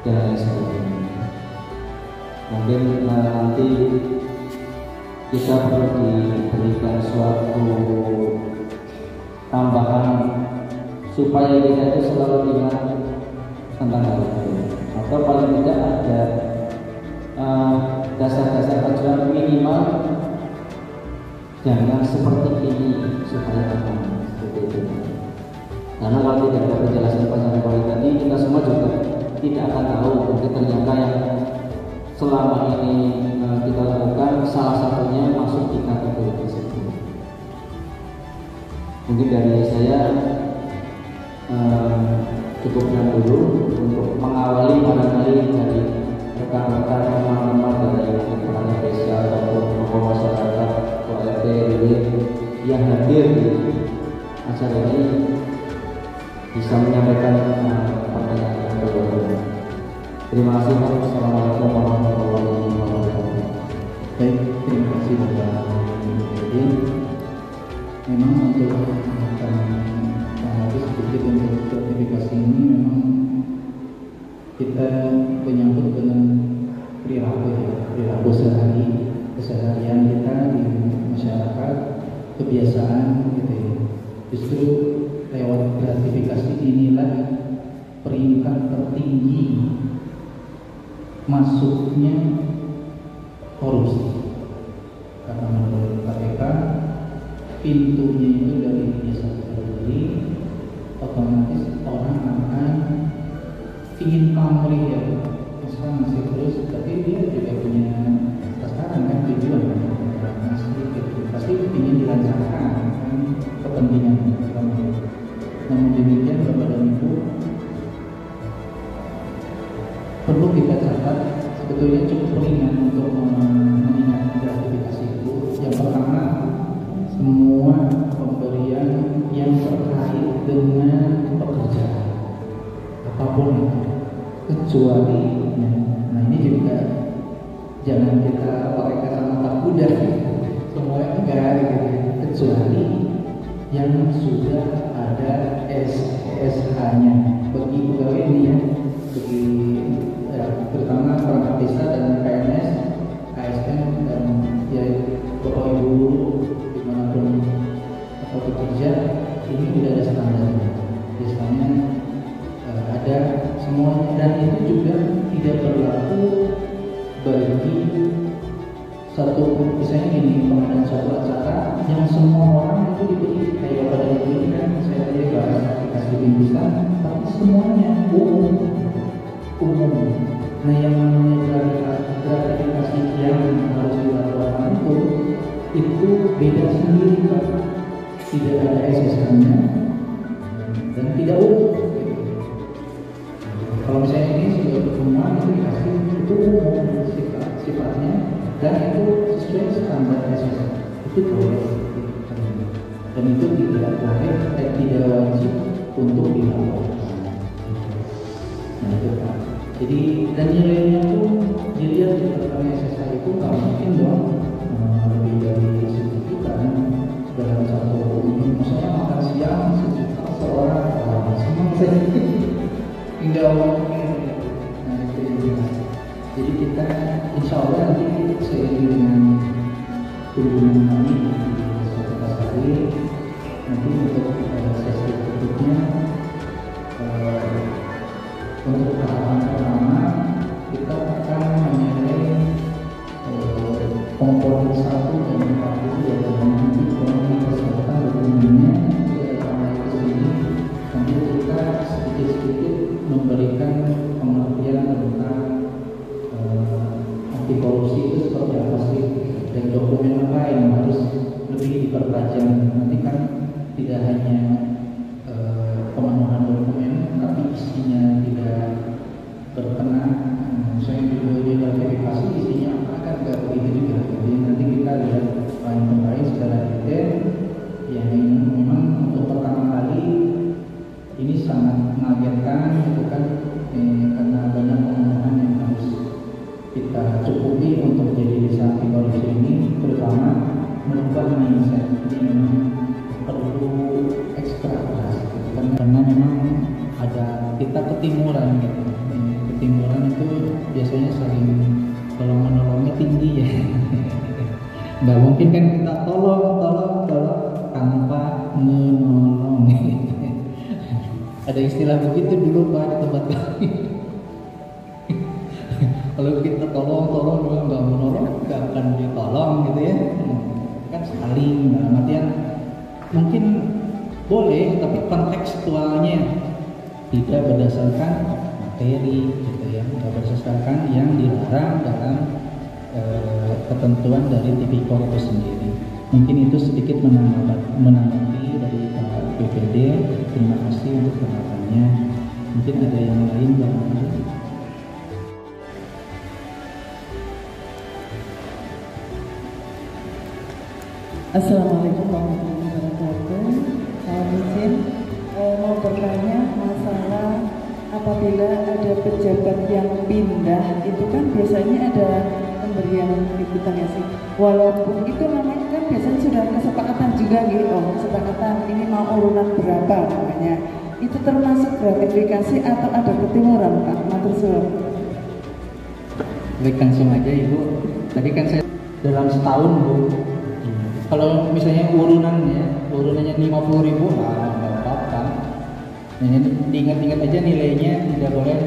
dan lain sebagainya. Mungkin nanti kita perlu diberikan suatu tambahan supaya kita itu selalu ingat tentang hal itu, atau paling tidak ada dasar-dasar acuan minimal jangan seperti ini supaya aman, seperti itu. Karena kalau tidak ada penjelasan panjang kali tadi, kita semua juga tidak akan tahu mungkin ternyata yang selama ini kita lakukan salah satunya masuk di kategori tersebut. Mungkin dari saya cukupkan dulu untuk mengawali barangkali dari rekan-rekan teman-teman dari lingkungan desa ataupun tokoh masyarakat OLT yang hadir di acara ini bisa menyampaikan pertanyaan kepada. Terima kasih. Assalamualaikum warahmatullahi wabarakatuh. Baik, terima kasih Bapak Ibu. Memang untuk sedikit untuk sertifikasi ini memang kita menyangkut dengan perilaku keseharian kita di masyarakat, kebiasaan gitu ya. Justru lewat gratifikasi inilah peringkat tertinggi masuknya korupsi, karena menurut KPK pintunya itu dari desa terjadi, otomatis orang akan ingin pamrih ya, masih terus, tapi dia juga punya sasaran kan, tujuan pasti ingin dilancarkan kan, kepentingan. Namun demikian Bapak dan Ibu, perlu kita catat sebetulnya cukup ringan untuk mengingat gratifikasi itu. Yang pertama, semua pemberian yang terkait dengan pekerjaan apapun itu, kecuali nah ini juga jangan kita pakai kacamata kuda semuanya enggak gitu, kecuali yang sudah ada SSH-nya bagi pegawai ini ya, bagi terutama perangkat desa dan PNS, ASN dan ya Bapak Ibu dimanapun atau bekerja, ini sudah ada standarnya. Biasanya ada semuanya, dan itu juga tidak berlaku bagi satu, misalnya gini, pengadaan suatu acara yang semua orang itu diberi kayak pada ini kan, saya tadi bahas aplikasi bingkisan, tapi semuanya umum. Nah yang namanya gratifikasi yang harus dilakukan itu beda sendiri Pak, tidak ada SSK-nya dan tidak umum. Kalau misalnya ini sudah berkembang itu dikasih, itu umum sifatnya dan itu sesuai standar SSK, itu boleh, dan itu tidak boleh tidak wajib untuk dilakukan. Nah itu Pak. Jadi dan nilainya pun dilihat karena SSK itu nggak mungkin dong lebih dari sejuta dalam satu ini. Maksudnya makan siang sejuta seorang semua saya tinggal mungkin. Nah itu yang jelas. Jadi kita insya Allah nanti seiring dengan kunjungan kami di suatu hari nanti untuk sesi berikutnya. Untuk tahapan pertama kita akan menilai komponen 1 dan 40 yaitu ekonomi kesehatan dokumennya karena itu sendiri nanti kita sedikit-sedikit memberikan pengertian tentang anti korupsi itu seperti apa sih, dan dokumen apa yang harus lebih dipertajam. Nanti kan tidak hanya pemenuhan dokumen tapi isinya tidak berkenan. Misalnya judulnya gratifikasi isinya apa kan nggak begitu juga. Jadi nanti kita karena memang ada kita ketimuran gitu. Ketimuran itu biasanya saling tolong menolongnya tinggi ya. Nggak mungkin kan kita tolong tanpa menolong. Ada istilah begitu dulu Pak di tempat kami. Kalau kita tolong nggak menolong, nggak akan ditolong gitu ya. Kan saling dalam artian mungkin boleh, tapi kontekstualnya tidak berdasarkan materi gitu ya, tidak berdasarkan yang dilarang dalam ketentuan dari Tipikor itu sendiri. Mungkin itu sedikit menanggapi dari Pak BPD. Terima kasih untuk penjelasannya. Mungkin ada yang lain barangkali. Assalamualaikum warahmatullahi wabarakatuh. Saya izin mau bertanya masalah apabila ada pejabat yang pindah, itu kan biasanya ada pemberian liputan ya sih. Walaupun itu namanya kan biasanya sudah kesepakatan juga gitu, kesepakatan ini mau urunan berapa namanya. Itu termasuk gratifikasi atau ada ketimuran Pak? Matur suwun. Baik, langsung aja Ibu. Tadi kan saya dalam setahun Bu. Kalau misalnya urunannya 50.000, nggak apa-apa. Nah, ini diingat-ingat aja nilainya tidak boleh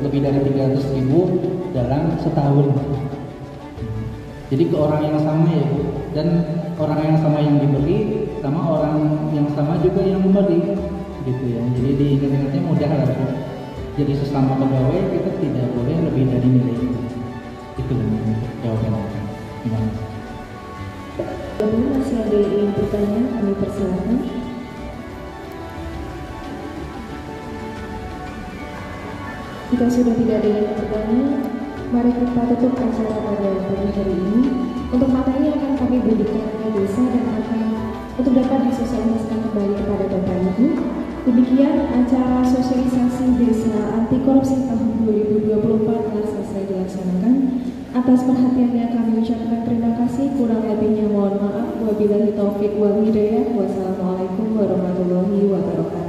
lebih dari 300.000 dalam setahun. Jadi ke orang yang sama ya, dan orang yang sama yang diberi sama orang yang sama juga yang memberi, gitu ya. Jadi diingat-ingatnya mudah lah. Jadi sesama pegawai kita tidak boleh lebih dari nilai itu. Itu jawabannya. Gimana? Lalu masih ada yang ingin bertanya, kami persilakan. Jika sudah tidak ada yang bertanya, mari kita tutup acara pada pagi hari ini. Untuk materi yang akan kami berikan ke desa dan akan untuk dapat disosialisasikan kembali kepada Bapak Ibu. Demikian acara sosialisasi desa anti korupsi tahun 2024 telah selesai dilaksanakan. Atas perhatiannya kami ucapkan terima kasih, kurang lebihnya mohon maaf. Wabillahi taufik wal hidayah. Wassalamualaikum warahmatullahi wabarakatuh.